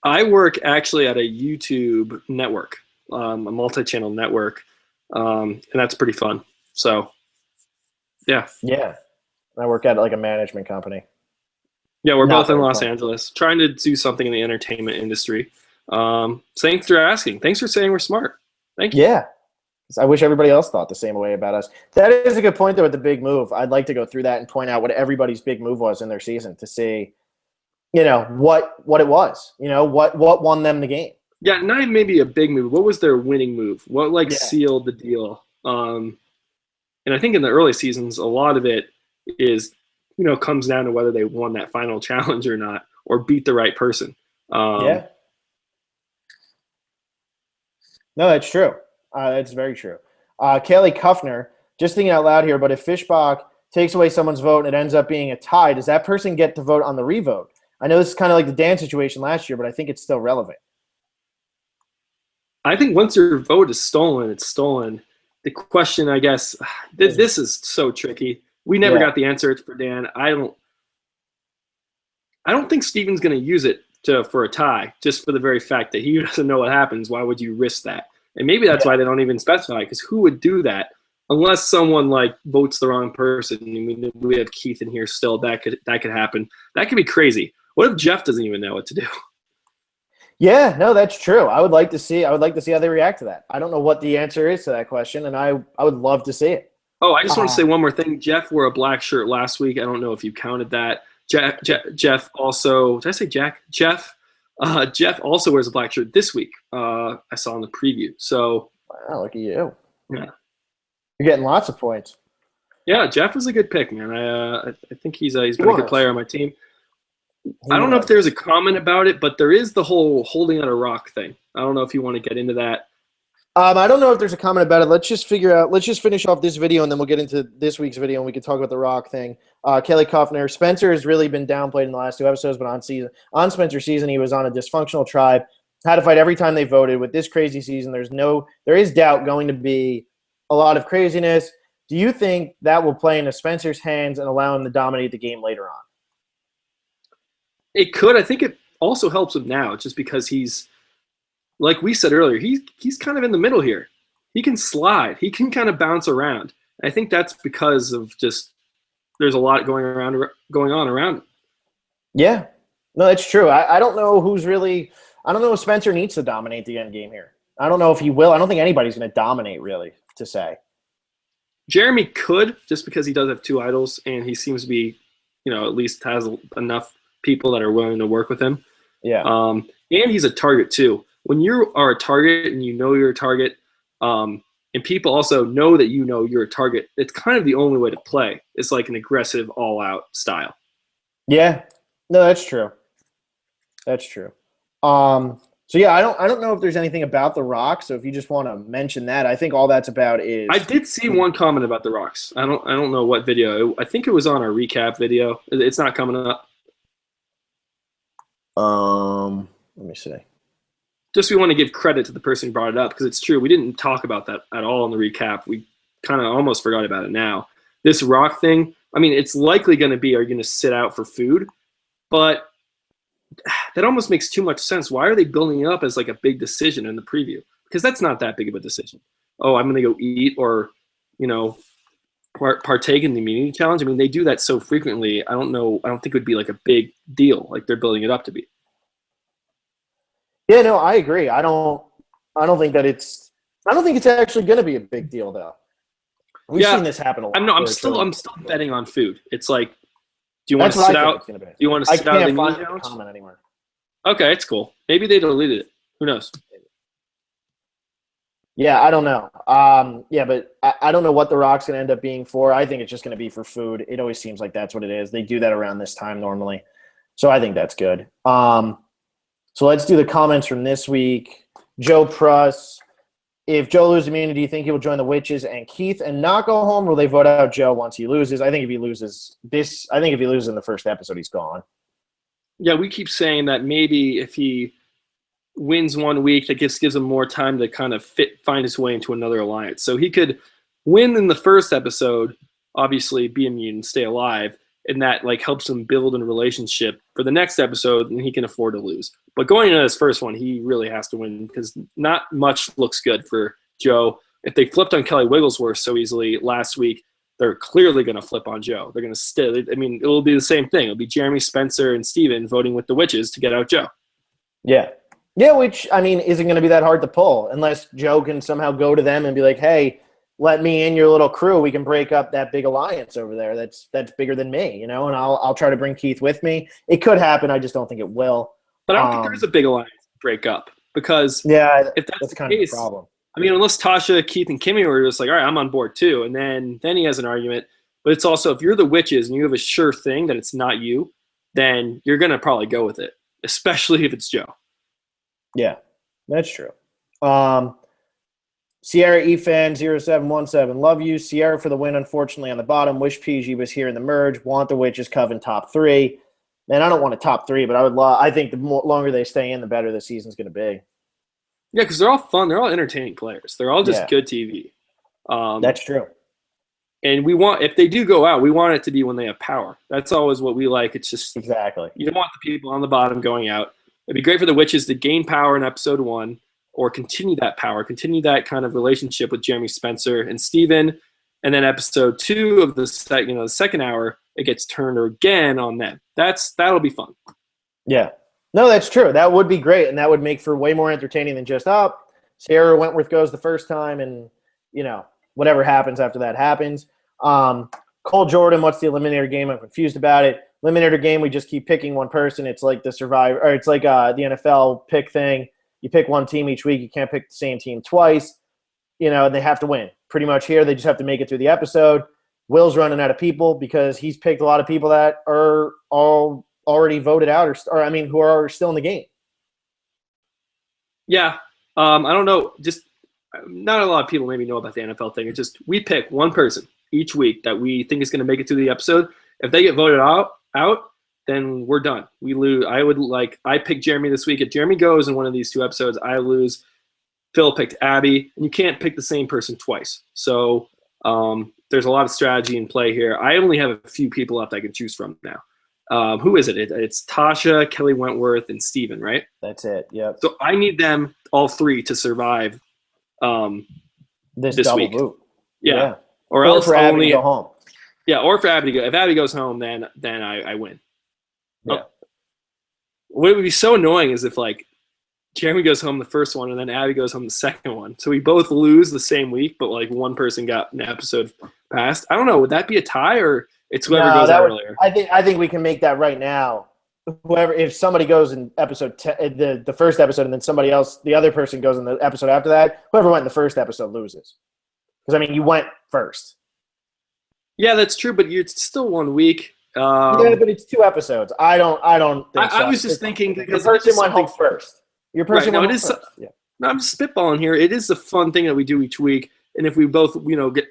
I work actually at a YouTube network, a multi-channel network, and that's pretty fun. So, yeah. Yeah. I work at like a management company. Yeah, we're both in Los Angeles, trying to do something in the entertainment industry. Thanks for asking. Thanks for saying we're smart. Thank you. Yeah. I wish everybody else thought the same way about us. That is a good point, though, with the big move. I'd like to go through that and point out what everybody's big move was in their season to see, what it was, what won them the game. Yeah, not even maybe a big move. What was their winning move? What sealed the deal? And I think in the early seasons, a lot of it is, comes down to whether they won that final challenge or not, or beat the right person. Yeah. No, that's true. That's very true. Kaylee Kuffner, just thinking out loud here, but if Fishbach takes away someone's vote and it ends up being a tie, does that person get to vote on the revote? I know this is kind of like the Dan situation last year, but I think it's still relevant. I think once your vote is stolen, it's stolen. The question, I guess, this is so tricky. We never got the answer. It's for Dan. I don't think Steven's going to use it for a tie, just for the very fact that he doesn't know what happens. Why would you risk that? And maybe that's why they don't even specify, because who would do that unless someone like votes the wrong person? I mean, we have Keith in here still. That could happen. That could be crazy. What if Jeff doesn't even know what to do? Yeah, no, that's true. I would like to see how they react to that. I don't know what the answer is to that question, and I would love to see it. Oh, I just want to say one more thing. Jeff wore a black shirt last week. I don't know if you counted that. Jeff also – did I say Jack? Jeff? Jeff also wears a black shirt this week. I saw in the preview. So, wow, look at you. Yeah. You're getting lots of points. Yeah, Jeff was a good pick, man. I think he's been a good player on my team. I don't know if there's a comment about it, but there is the whole holding on a rock thing. I don't know if you want to get into that. I don't know if there's a comment about it. Let's just finish off this video, and then we'll get into this week's video, and we can talk about the rock thing. Kelly Kuffner. Spencer has really been downplayed in the last 2 episodes, but on Spencer's season, he was on a dysfunctional tribe, had to fight every time they voted. With this crazy season, there is doubt going to be a lot of craziness. Do you think that will play into Spencer's hands and allow him to dominate the game later on? It could. I think it also helps him now, just because he's, like we said earlier, he's kind of in the middle here. He can slide. He can kind of bounce around. I think that's because of just there's a lot going on around him. Yeah, no, that's true. I don't know I don't know if Spencer needs to dominate the end game here. I don't know if he will. I don't think anybody's going to dominate, really, to say. Jeremy could, just because he does have 2 idols, and he seems to be, at least has enough people that are willing to work with him. Yeah. And he's a target too. When you are a target and you're a target, and people also know that you're a target, it's kind of the only way to play. It's like an aggressive, all-out style. Yeah. No, that's true. That's true. So yeah, I don't know if there's anything about the rocks. So if you just want to mention that, I think all that's about is. I did see one comment about the rocks. I don't know what video. I think it was on our recap video. It's not coming up. Let me see. Just we want to give credit to the person who brought it up, because it's true. We didn't talk about that at all in the recap. We kind of almost forgot about it now. This rock thing, I mean, it's likely going to be, are you going to sit out for food? But that almost makes too much sense. Why are they building it up as like a big decision in the preview? Because that's not that big of a decision. Oh, I'm going to go eat or, partake in the immunity challenge. I mean, they do that so frequently. I don't think it would be like a big deal like they're building it up to be. Yeah, no, I agree. I don't think it's actually going to be a big deal though. We've seen this happen a lot. I'm still betting on food. It's like, do you want to sit out? Do you want to sit out? I can't find a comment anymore. Okay, it's cool. Maybe they deleted it. Who knows? Yeah, I don't know. But I don't know what the rock's going to end up being for. I think it's just going to be for food. It always seems like that's what it is. They do that around this time normally. So I think that's good. So let's do the comments from this week. Joe Pruss. If Joe loses immunity, do you think he will join the Witches and Keith and not go home? Or will they vote out Joe once he loses? I think if he loses in the first episode, he's gone. Yeah, we keep saying that maybe if he wins 1 week, that gives him more time to kind of find his way into another alliance. So he could win in the first episode, obviously be immune, stay alive, and that like helps him build a relationship for the next episode, and he can afford to lose. But going into his first one, he really has to win, because not much looks good for Joe. If they flipped on Kelly Wigglesworth so easily last week, they're clearly going to flip on Joe. They're going to still. I mean, it will be the same thing. It'll be Jeremy, Spencer, and Steven voting with the Witches to get out Joe. Yeah. Yeah, which, I mean, isn't going to be that hard to pull unless Joe can somehow go to them and be like, hey, let me in your little crew. We can break up that big alliance over there that's bigger than me, and I'll try to bring Keith with me. It could happen. I just don't think it will. But I don't think there's a big alliance to break up, because if that's the kind case, of the problem. I mean, unless Tasha, Keith, and Kimmy were just like, all right, I'm on board too, and then he has an argument. But it's also, if you're the Witches and you have a sure thing that it's not you, then you're going to probably go with it, especially if it's Joe. Yeah, that's true. Sierra EFan0717, love you. Sierra for the win, unfortunately, on the bottom. Wish PG was here in the merge. Want the Witches Coven top 3. Man, I don't want a top 3, but I think the longer they stay in, the better the season's going to be. Yeah, because they're all fun. They're all entertaining players. They're all just good TV. That's true. And if they do go out, we want it to be when they have power. That's always what we like. It's just exactly. You don't want the people on the bottom going out. It'd be great for the Witches to gain power in episode 1 or continue that power, continue that kind of relationship with Jeremy Spencer and Steven. And then episode 2 of the second hour, it gets turned again on them. That'll be fun. Yeah. No, that's true. That would be great, and that would make for way more entertaining than just Sarah Wentworth goes the first time, and whatever happens after that happens. Cole Jordan, what's the eliminator game? I'm confused about it. Eliminator game, we just keep picking one person. It's like the Survivor, or it's like the NFL pick thing. You pick one team each week. You can't pick the same team twice. They have to win. Pretty much here, they just have to make it through the episode. Will's running out of people because he's picked a lot of people that are all already voted out, who are still in the game. Yeah, I don't know. Just not a lot of people maybe know about the NFL thing. It's just we pick one person each week that we think is going to make it through the episode. If they get voted out, then we're done. We lose. I picked Jeremy this week. If Jeremy goes in one of these 2 episodes, I lose. Phil picked Abby, and you can't pick the same person twice. So there's a lot of strategy in play here. I only have a few people left I can choose from now. Who is it? It's Tasha, Kelly Wentworth, and Steven, right? That's it, yep. So I need them all 3 to survive this double week. Boot. Yeah. Or else for Abby to go home. Yeah, or for Abby to go. If Abby goes home, then I win. Yeah. What would be so annoying is if Jeremy goes home the first one and then Abby goes home the second one. So we both lose the same week, but one person got an episode passed. I don't know. Would that be a tie or it's whoever goes out earlier? I think we can make that right now. If somebody goes in episode the first episode and then somebody else, the other person goes in the episode after that, whoever went in the first episode loses. Because you went first. Yeah, that's true, but it's still 1 week. Yeah, but it's 2 episodes. I don't think so. I was just thinking because your person went home first. Your person went home first. Yeah. No, I'm just spitballing here. It is a fun thing that we do each week, and if we both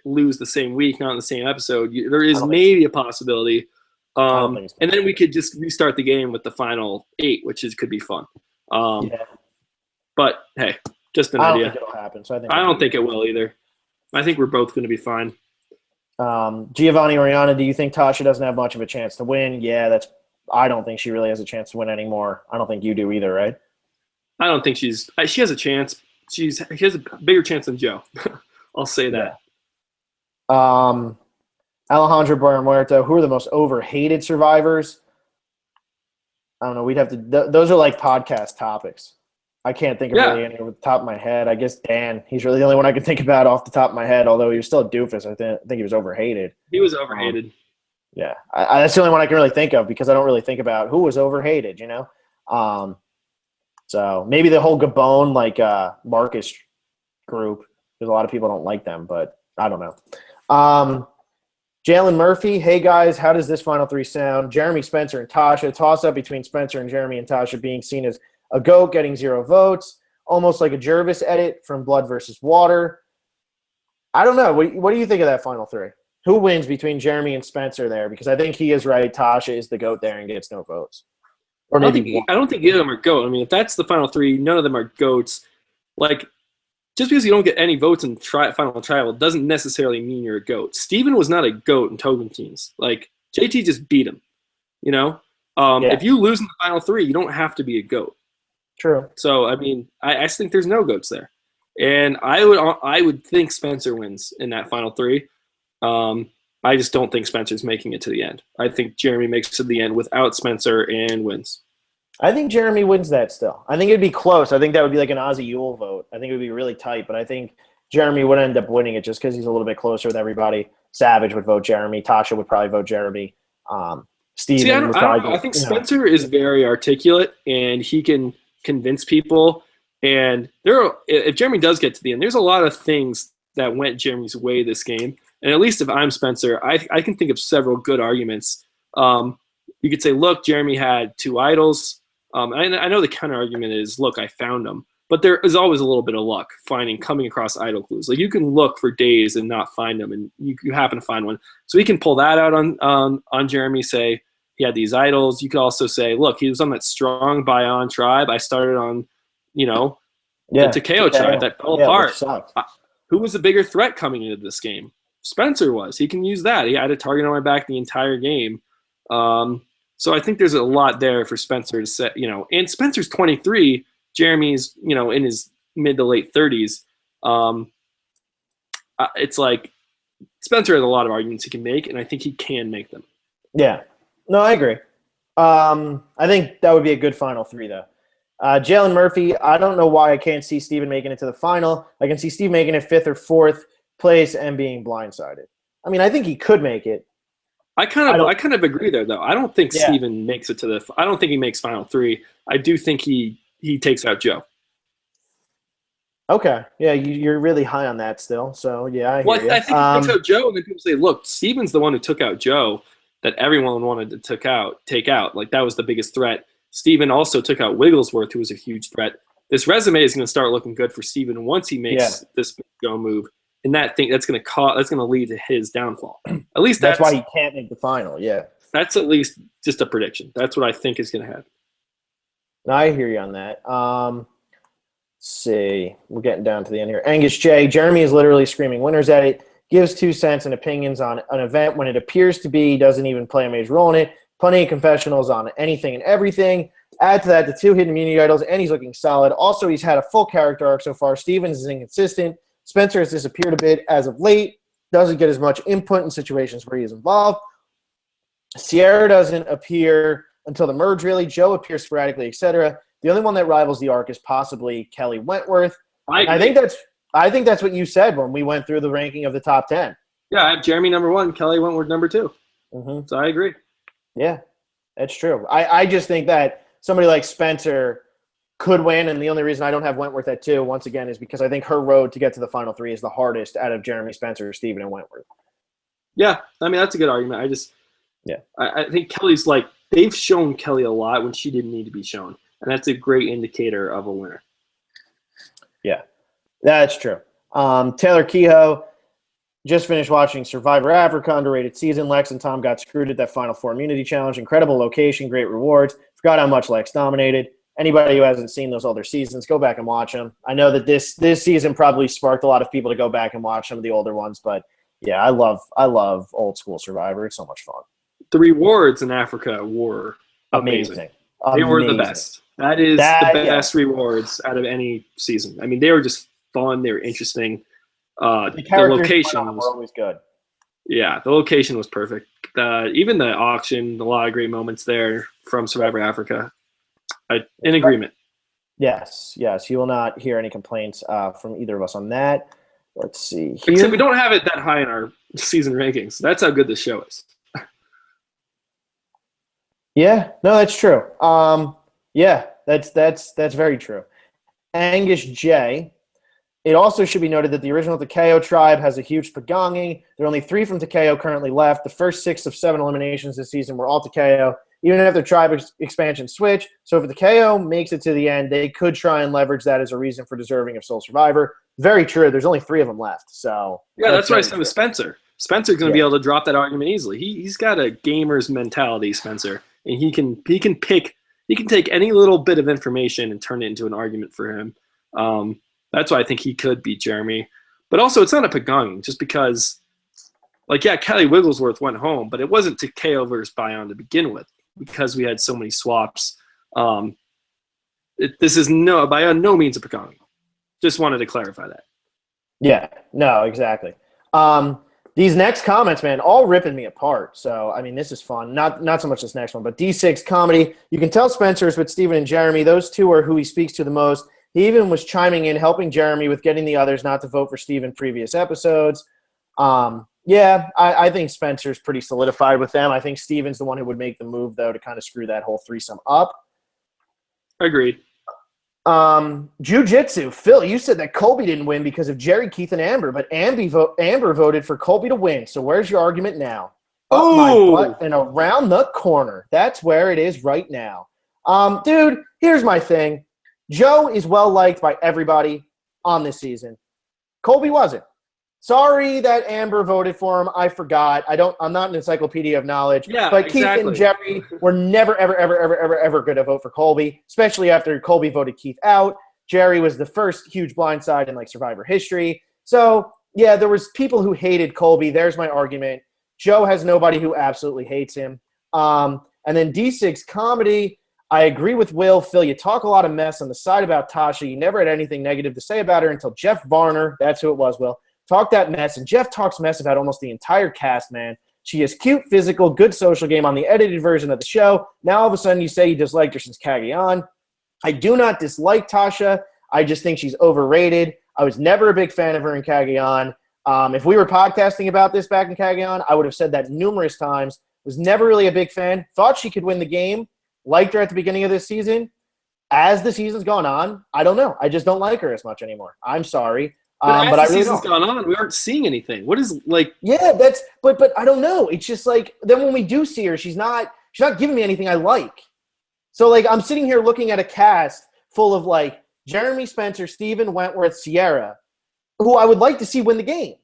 lose the same week, not in the same episode, there is maybe a possibility. And then we could just restart the game with the final 8, which could be fun. But hey, just an idea. I don't think it'll happen. So I don't think it will either. I think we're both going to be fine. Giovanni Oriana, do you think Tasha doesn't have much of a chance to win? Yeah, I don't think she really has a chance to win anymore. I don't think you do either, right? I don't think she has a chance. She has a bigger chance than Joe. I'll say that. Yeah. Alejandro Barmuerto, who are the most overhated survivors? I don't know. We'd have to. Those are podcast topics. I can't think of really any off the top of my head. I guess Dan. He's really the only one I can think about off the top of my head. Although he was still a doofus, I think he was overhated. He was overhated. Yeah, that's the only one I can really think of because I don't really think about who was overhated. So maybe the whole Gabon Marcus group, because a lot of people don't like them, but I don't know. Jalen Murphy, hey guys, how does this final 3 sound? Jeremy, Spencer, and Tasha. Toss up between Spencer and Jeremy and Tasha being seen as a GOAT, getting 0 votes, almost like a Jervis edit from Blood versus Water. I don't know. What do you think of that final 3? Who wins between Jeremy and Spencer there? Because I think he is right. Tasha is the GOAT there and gets no votes. Or maybe I don't think either of them are GOAT. If that's the final 3, none of them are GOATs. Just because you don't get any votes in final trial doesn't necessarily mean you're a GOAT. Steven was not a GOAT in Tokentines. JT just beat him. If you lose in the final 3, you don't have to be a GOAT. True. So I think there's no GOATs there, and I would think Spencer wins in that final 3. I just don't think Spencer's making it to the end. I think Jeremy makes it to the end without Spencer and wins. I think Jeremy wins that still. I think it'd be close. I think that would be like an Ozzy Yule vote. I think it would be really tight, but I think Jeremy would end up winning it just because he's a little bit closer with everybody. Savage would vote Jeremy. Tasha would probably vote Jeremy. Steven I think Spencer is very articulate, and he can convince people. And if Jeremy does get to the end, there's a lot of things that went Jeremy's way this game. And at least if I'm Spencer, I can think of several good arguments. You could say, look, Jeremy had 2 idols. I know the counter argument is, look, I found them. But there is always a little bit of luck coming across idol clues. Like you can look for days and not find them, and you happen to find one. So he can pull that out on Jeremy. Say he had these idols. You could also say, look, he was on that strong Bayon tribe. I started on, the Takeo tribe that fell apart. Who was the bigger threat coming into this game? Spencer was. He can use that. He had a target on my back the entire game. So I think there's a lot there for Spencer to set. And Spencer's 23. Jeremy's, in his mid to late 30s. It's like Spencer has a lot of arguments he can make, and I think he can make them. Yeah. No, I agree. I think that would be a good final three, though. Jalen Murphy, I don't know why I can't see Steven making it to the final. I can see Steve making it 5th or 4th place and being blindsided. I mean, I think he could make it. I kind of agree there, though. I don't think Steven makes it to I don't think he makes final 3. I do think he takes out Joe. Okay. Yeah, you're really high on that still. So, yeah, I hear you. I think he takes out Joe, and then people say, look, Steven's the one who took out Joe that everyone wanted to take out. Like, that was the biggest threat. Steven also took out Wigglesworth, who was a huge threat. This resume is going to start looking good for Steven once he makes this Joe move. And that's going to lead to his downfall. At least that's why he can't make the final, yeah. That's at least just a prediction. That's what I think is going to happen. I hear you on that. Let's see. We're getting down to the end here. Angus J. Jeremy is literally screaming winners at it. Gives 2 cents and opinions on an event when it appears to be. Doesn't even play a major role in it. Plenty of confessionals on anything and everything. Add to that the 2 hidden immunity idols, and he's looking solid. Also, he's had a full character arc so far. Stevens is inconsistent. Spencer has disappeared a bit as of late. Doesn't get as much input in situations where he is involved. Sierra doesn't appear until the merge, really. Joe appears sporadically, etc. The only one that rivals the arc is possibly Kelly Wentworth. I think that's what you said when we went through the ranking of the top 10. Yeah, I have Jeremy number 1, Kelly Wentworth number 2. Mm-hmm. So I agree. Yeah, that's true. I just think that somebody like Spencer could win, and the only reason I don't have Wentworth at 2, once again, is because I think her road to get to the final 3 is the hardest out of Jeremy, Spencer, Steven, and Wentworth. Yeah, I mean, that's a good argument. I think Kelly's like, they've shown Kelly a lot when she didn't need to be shown, and that's a great indicator of a winner. Yeah, that's true. Taylor Kehoe just finished watching Survivor Africa, underrated season. Lex and Tom got screwed at that Final Four immunity challenge. Incredible location, great rewards. Forgot how much Lex dominated. Anybody who hasn't seen those older seasons, go back and watch them. I know that this season probably sparked a lot of people to go back and watch some of the older ones, but yeah, I love old school Survivor. It's so much fun. The rewards in Africa were amazing. They were the best. That is the best rewards out of any season. I mean, they were just fun. They were interesting. The location was always good. Yeah, the location was perfect. Even the auction, a lot of great moments there from Survivor Africa. In agreement. Yes. You will not hear any complaints from either of us on that. Let's see here. Except we don't have it that high in our season rankings. That's how good this show is. Yeah, no, that's true. Yeah, that's very true. Angus J. It also should be noted that the original Takeo tribe has a huge pagonging. There are only 3 from Takeo currently left. The first 6 of 7 eliminations this season were all Takeo, even if their tribe expansion switch. So if Takeo makes it to the end, they could try and leverage that as a reason for deserving of Sole Survivor. Very true. There's only 3 of them left. So yeah, that's what I said with Spencer. Spencer's going to be able to drop that argument easily. He's got a gamer's mentality, Spencer, and he can take any little bit of information and turn it into an argument for him. That's why I think he could beat Jeremy. But also, it's not a pagonging, just because, Kelly Wigglesworth went home, but it wasn't Takeo versus Bayon to begin with, because we had so many swaps. This is by no means a pagonging. Just wanted to clarify that. Yeah, no, exactly. These next comments, man, all ripping me apart. So, I mean, this is fun. Not so much this next one, but D6 comedy. You can tell Spencer's with Steven and Jeremy. Those 2 are who he speaks to the most. He even was chiming in, helping Jeremy with getting the others not to vote for Steve in previous episodes. I think Spencer's pretty solidified with them. I think Steven's the one who would make the move, though, to kind of screw that whole threesome up. Agreed. Jiu-Jitsu. Phil, you said that Colby didn't win because of Jerry, Keith, and Amber, but Amber voted for Colby to win. So where's your argument now? Up my butt and around the corner. That's where it is right now. Dude, here's my thing. Joe is well liked by everybody on this season. Colby wasn't. Sorry that Amber voted for him. I forgot. I'm not an encyclopedia of knowledge. Yeah, but exactly. Keith and Jerry were never, ever, ever, ever, ever, ever going to vote for Colby, especially after Colby voted Keith out. Jerry was the first huge blindside in Survivor history. So, yeah, there was people who hated Colby. There's my argument. Joe has nobody who absolutely hates him. And then D6 comedy, I agree with Will. Phil, you talk a lot of mess on the side about Tasha. You never had anything negative to say about her until Jeff Varner, that's who it was, Will, talked that mess. And Jeff talks mess about almost the entire cast, man. She is cute, physical, good social game on the edited version of the show. Now all of a sudden you say you disliked her since Cagayan. I do not dislike Tasha. I just think she's overrated. I was never a big fan of her in Cagayan. If we were podcasting about this back in Cagayan, I would have said that numerous times. Was never really a big fan. Thought she could win the game. Liked her at the beginning of this season. As the season's gone on, I don't know. I just don't like her as much anymore. I'm sorry. But But as I the really season's don't. gone on, we aren't seeing anything. What is Yeah, but I don't know. It's just then when we do see her, she's not giving me anything I like. So I'm sitting here looking at a cast full of Jeremy Spencer, Steven Wentworth, Sierra, who I would like to see win the game.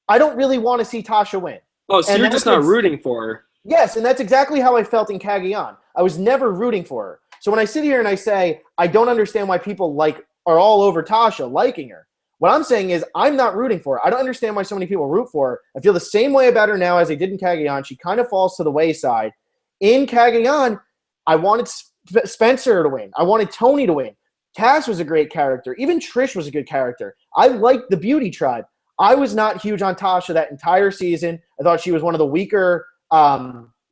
I don't really want to see Tasha win. Oh, so And you're just not rooting for her. Yes, and that's exactly how I felt in Cagayan. I was never rooting for her. So when I sit here and I say, I don't understand why people are all over Tasha liking her, what I'm saying is I'm not rooting for her. I don't understand why so many people root for her. I feel the same way about her now as I did in Cagayan. She kind of falls to the wayside. In Cagayan, I wanted Spencer to win. I wanted Tony to win. Cass was a great character. Even Trish was a good character. I liked the Beauty Tribe. I was not huge on Tasha that entire season. I thought she was one of the weaker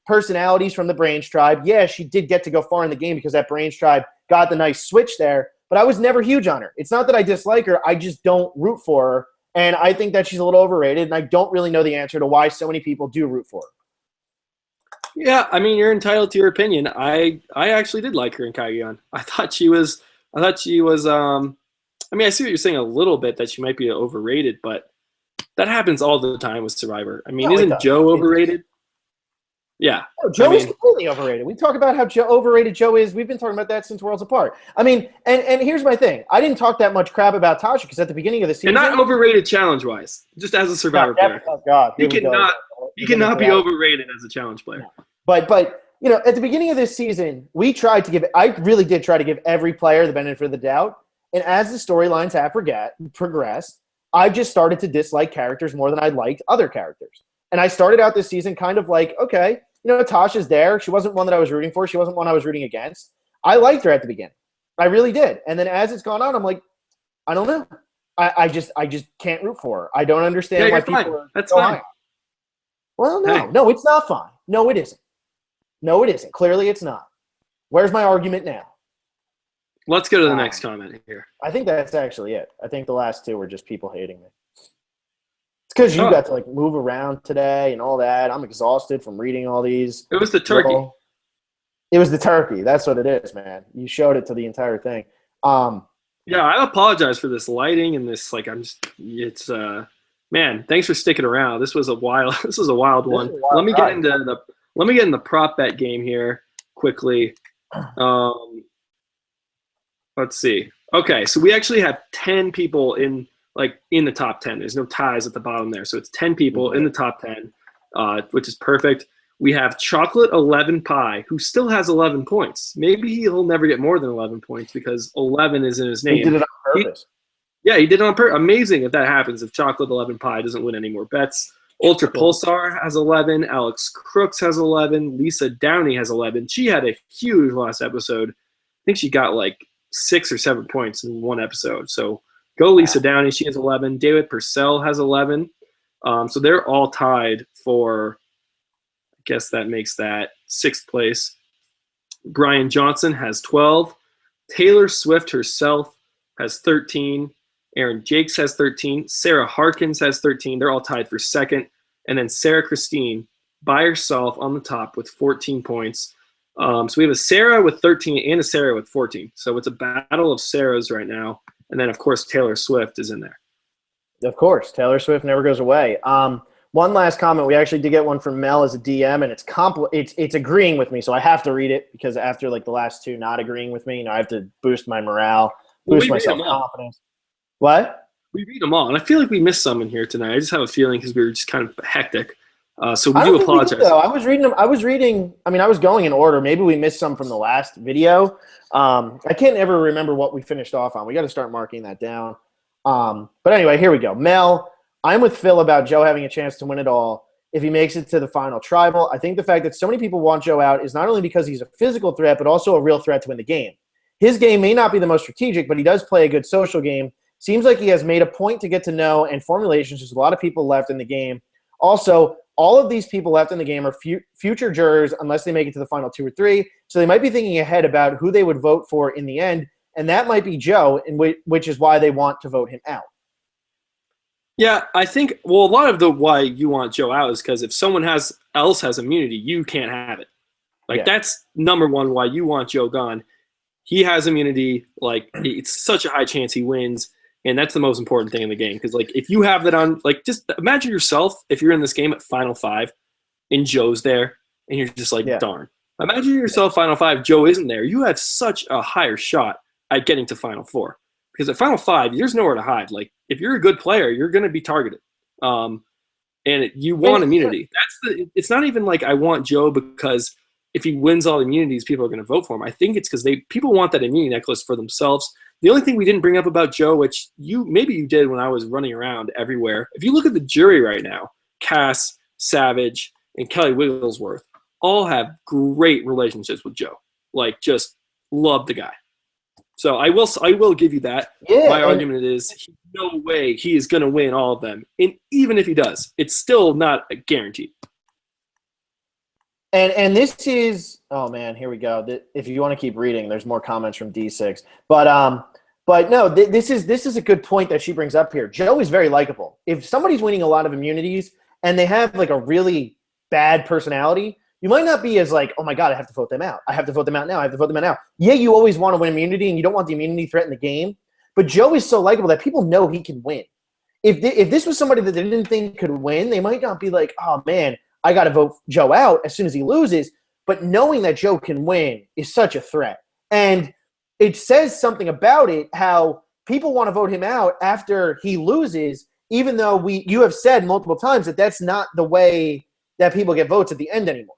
personalities from the Brains Tribe. Yeah, she did get to go far in the game because that Brains Tribe got the nice switch there, but I was never huge on her. It's not that I dislike her. I just don't root for her, and I think that she's a little overrated, and I don't really know the answer to why so many people do root for her. Yeah, I mean, you're entitled to your opinion. I actually did like her in Cagayan. I thought she was I mean, I see what you're saying a little bit, that she might be overrated, but that happens all the time with Survivor. I mean, isn't Joe overrated? Yeah. No, Joe is completely overrated. We talk about how overrated Joe is. We've been talking about that since Worlds Apart. I mean, and here's my thing. I didn't talk that much crap about Tasha because at the beginning of the season, and not overrated challenge-wise, just as a Survivor player. Oh God, He cannot be overrated as a challenge player. But at the beginning of this season, I really did try to give every player the benefit of the doubt. And as the storylines have progressed, I've just started to dislike characters more than I liked other characters. And I started out this season kind of okay, Tasha's there. She wasn't one that I was rooting for. She wasn't one I was rooting against. I liked her at the beginning. I really did. And then as it's gone on, I'm like, I don't know. I just can't root for her. I don't understand why people are That's so fine. high. Well, no. Hey. No, it's not fine. No, it isn't. No, it isn't. Clearly it's not. Where's my argument now? Let's go to the next comment here. I think that's actually it. I think the last two were just people hating me. It's because you got to move around today and all that. I'm exhausted from reading all these. It was the turkey. It was the turkey. That's what it is, man. You showed it to the entire thing. Yeah, I apologize for this lighting and this. Man, thanks for sticking around. This was a wild one. Let me get into the prop bet game here quickly. Let's see. Okay, so we actually have 10 people in the top 10. There's no ties at the bottom there, so it's 10 people in the top 10, which is perfect. We have Chocolate 11 Pie, who still has 11 points. Maybe he'll never get more than 11 points because 11 is in his name. He did it on purpose. He did it on purpose. Amazing if that happens, if Chocolate 11 Pie doesn't win any more bets. Ultra Pulsar has 11. Alex Crooks has 11. Lisa Downey has 11. She had a huge last episode. I think she got 6 or 7 points in one episode. So go Lisa Downey. She has 11. David Purcell has 11. So they're all tied for, I guess that makes that 6th place. Brian Johnson has 12. Taylor Swift herself has 13. Aaron Jakes has 13. Sarah Harkins has 13. They're all tied for 2nd. And then Sarah Christine by herself on the top with 14 points. So we have a Sarah with 13 and a Sarah with 14. So it's a battle of Sarahs right now. And then, of course, Taylor Swift is in there. Of course. Taylor Swift never goes away. One last comment. We actually did get one from Mel as a DM, and it's agreeing with me, so I have to read it because after like the last two not agreeing with me, I have to boost my morale, boost my self-confidence. What? We read them all, and I feel like we missed some in here tonight. I just have a feeling because we were just kind of hectic. So we do apologize. I was reading them. I mean, I was going in order. Maybe we missed some from the last video. I can't ever remember what we finished off on. We got to start marking that down. But anyway, here we go. Mel, I'm with Phil about Joe having a chance to win it all if he makes it to the final tribal. I think the fact that so many people want Joe out is not only because he's a physical threat, but also a real threat to win the game. His game may not be the most strategic, but he does play a good social game. Seems like he has made a point to get to know and form relationships with a lot of people left in the game. Also, all of these people left in the game are future jurors unless they make it to the final 2 or 3. So they might be thinking ahead about who they would vote for in the end, and that might be Joe, which is why they want to vote him out. Yeah, I think, well, a lot of the why you want Joe out is because if someone else has immunity, you can't have it. Like, that's number one why you want Joe gone. He has immunity. Like, it's such a high chance he wins. And that's the most important thing in the game. Because, like, if you have that on, like, just imagine yourself if you're in this game at Final 5 and Joe's there and you're just like, darn. Imagine yourself Final 5, Joe isn't there. You have such a higher shot at getting to Final 4. Because at Final 5, there's nowhere to hide. Like, if you're a good player, you're going to be targeted. And you want immunity. It's not even like I want Joe because if he wins all the immunities, people are going to vote for him. I think it's because people want that immunity necklace for themselves. The only thing we didn't bring up about Joe, which maybe you did when I was running around everywhere, if you look at the jury right now, Cass, Savage, and Kelly Wigglesworth all have great relationships with Joe. Like, just love the guy. So I will give you that. Yeah, my argument is no way he is going to win all of them. And even if he does, it's still not a guarantee. And this is, oh man, here we go. If you want to keep reading, there's more comments from D6. But no, this is a good point that she brings up here. Joe is very likable. If somebody's winning a lot of immunities and they have like a really bad personality, you might not be as like, oh my God, I have to vote them out. I have to vote them out now. I have to vote them out now. Yeah, you always want to win immunity and you don't want the immunity threat in the game. But Joe is so likable that people know he can win. If this was somebody that they didn't think could win, they might not be like, oh man, I got to vote Joe out as soon as he loses. But knowing that Joe can win is such a threat. And it says something about it, how people want to vote him out after he loses, even though you have said multiple times that that's not the way that people get votes at the end anymore.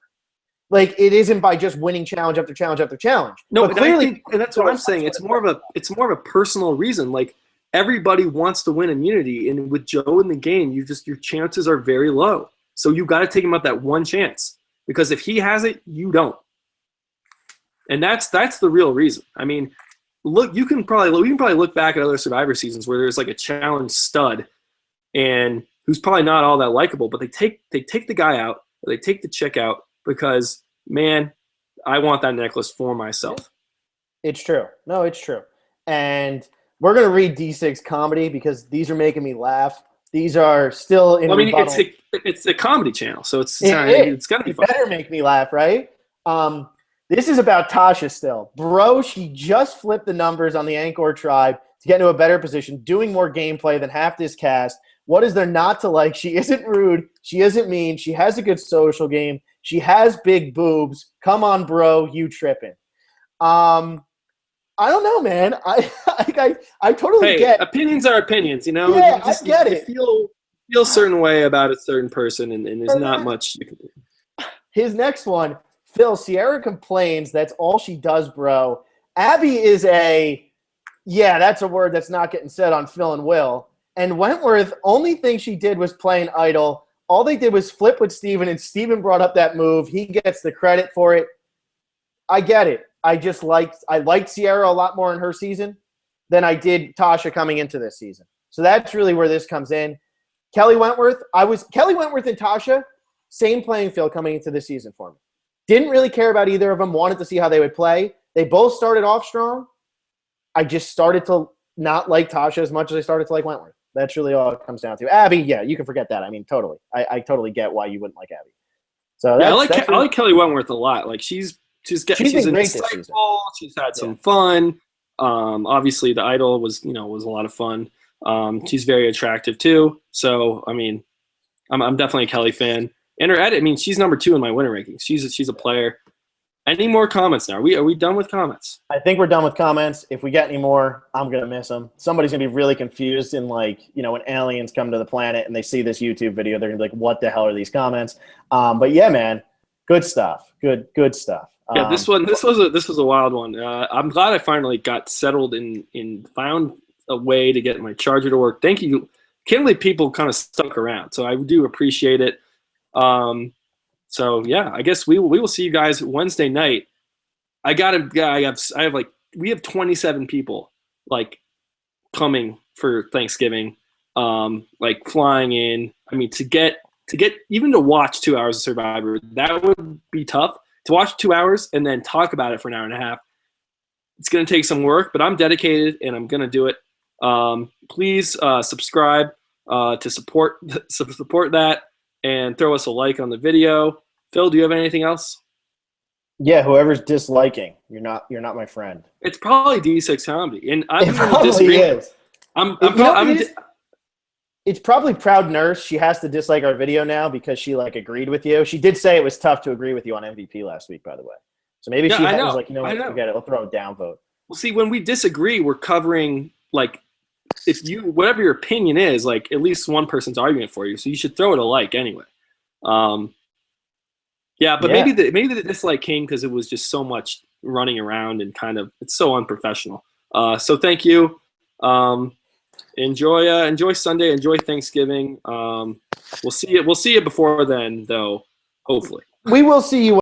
Like, it isn't by just winning challenge after challenge after challenge. No, but clearly, and that's what I'm saying. It's more of a personal reason. Like, everybody wants to win immunity, and with Joe in the game, your chances are very low. So you got to take him out that one chance, because if he has it, you don't. And that's the real reason. I mean, look, we can probably look back at other Survivor seasons where there's like a challenge stud, and who's probably not all that likable, but they take the guy out, or they take the chick out because, man, I want that necklace for myself. It's true. No, it's true. And we're gonna read D6 comedy because these are making me laugh. These are still in. I mean, it's a comedy channel, so it's gotta be fun. It better make me laugh, right? This is about Tasha still. Bro, she just flipped the numbers on the Angkor tribe to get into a better position, doing more gameplay than half this cast. What is there not to like? She isn't rude. She isn't mean. She has a good social game. She has big boobs. Come on, bro. You tripping. I don't know, man. I totally get. Opinions are opinions, you know? Yeah, I get it. You feel a certain way about a certain person, and there's not much you can do. His next one, Phil, Sierra complains that's all she does, bro. Abby is that's a word that's not getting said on Phil and Will. And Wentworth, only thing she did was play an idol. All they did was flip with Steven, and Steven brought up that move. He gets the credit for it. I get it. I liked Sierra a lot more in her season than I did Tasha coming into this season. So that's really where this comes in. Kelly Wentworth and Tasha, same playing field coming into this season for me. Didn't really care about either of them, wanted to see how they would play. They both started off strong. I just started to not like Tasha as much as I started to like Wentworth. That's really all it comes down to. Abby, yeah, you can forget that. I mean, totally. I totally get why you wouldn't like Abby. So I like Kelly Wentworth a lot. Like she's insightful. She's had some fun. Obviously, the idol was a lot of fun. She's very attractive too. So I mean, I'm definitely a Kelly fan. And her edit, I mean, she's number 2 in my winner rankings. She's a player. Any more comments now? Are we done with comments? I think we're done with comments. If we get any more, I'm gonna miss them. Somebody's gonna be really confused in like, when aliens come to the planet and they see this YouTube video, they're gonna be like, "What the hell are these comments?" But yeah, man, good stuff. Good stuff. Yeah, this was a wild one. I'm glad I finally got settled and found a way to get my charger to work. Thank you. Can't believe people kind of stuck around, so I do appreciate it. So yeah, I guess we will see you guys Wednesday night. We have 27 people like coming for Thanksgiving, like flying in. I mean, to get even to watch 2 hours of Survivor, that would be tough. To watch 2 hours and then talk about it for an hour and a half, it's going to take some work, but I'm dedicated and I'm going to do it. Please subscribe to support that and throw us a like on the video. Phil, do you have anything else? Yeah, whoever's disliking, you're not my friend. It's probably D6 Comedy, and I'm It probably is. It's probably Proud Nurse. She has to dislike our video now because she like agreed with you. She did say it was tough to agree with you on MVP last week, by the way. So maybe she was like, what, forget it. We'll throw a downvote. Well, see, when we disagree, we're covering like whatever your opinion is, like at least one person's argument for you. So you should throw it a like anyway. Maybe the dislike came because it was just so much running around and kind of it's so unprofessional. So thank you. Enjoy Sunday. Enjoy Thanksgiving. We'll see you before then, though. Hopefully, we will see you.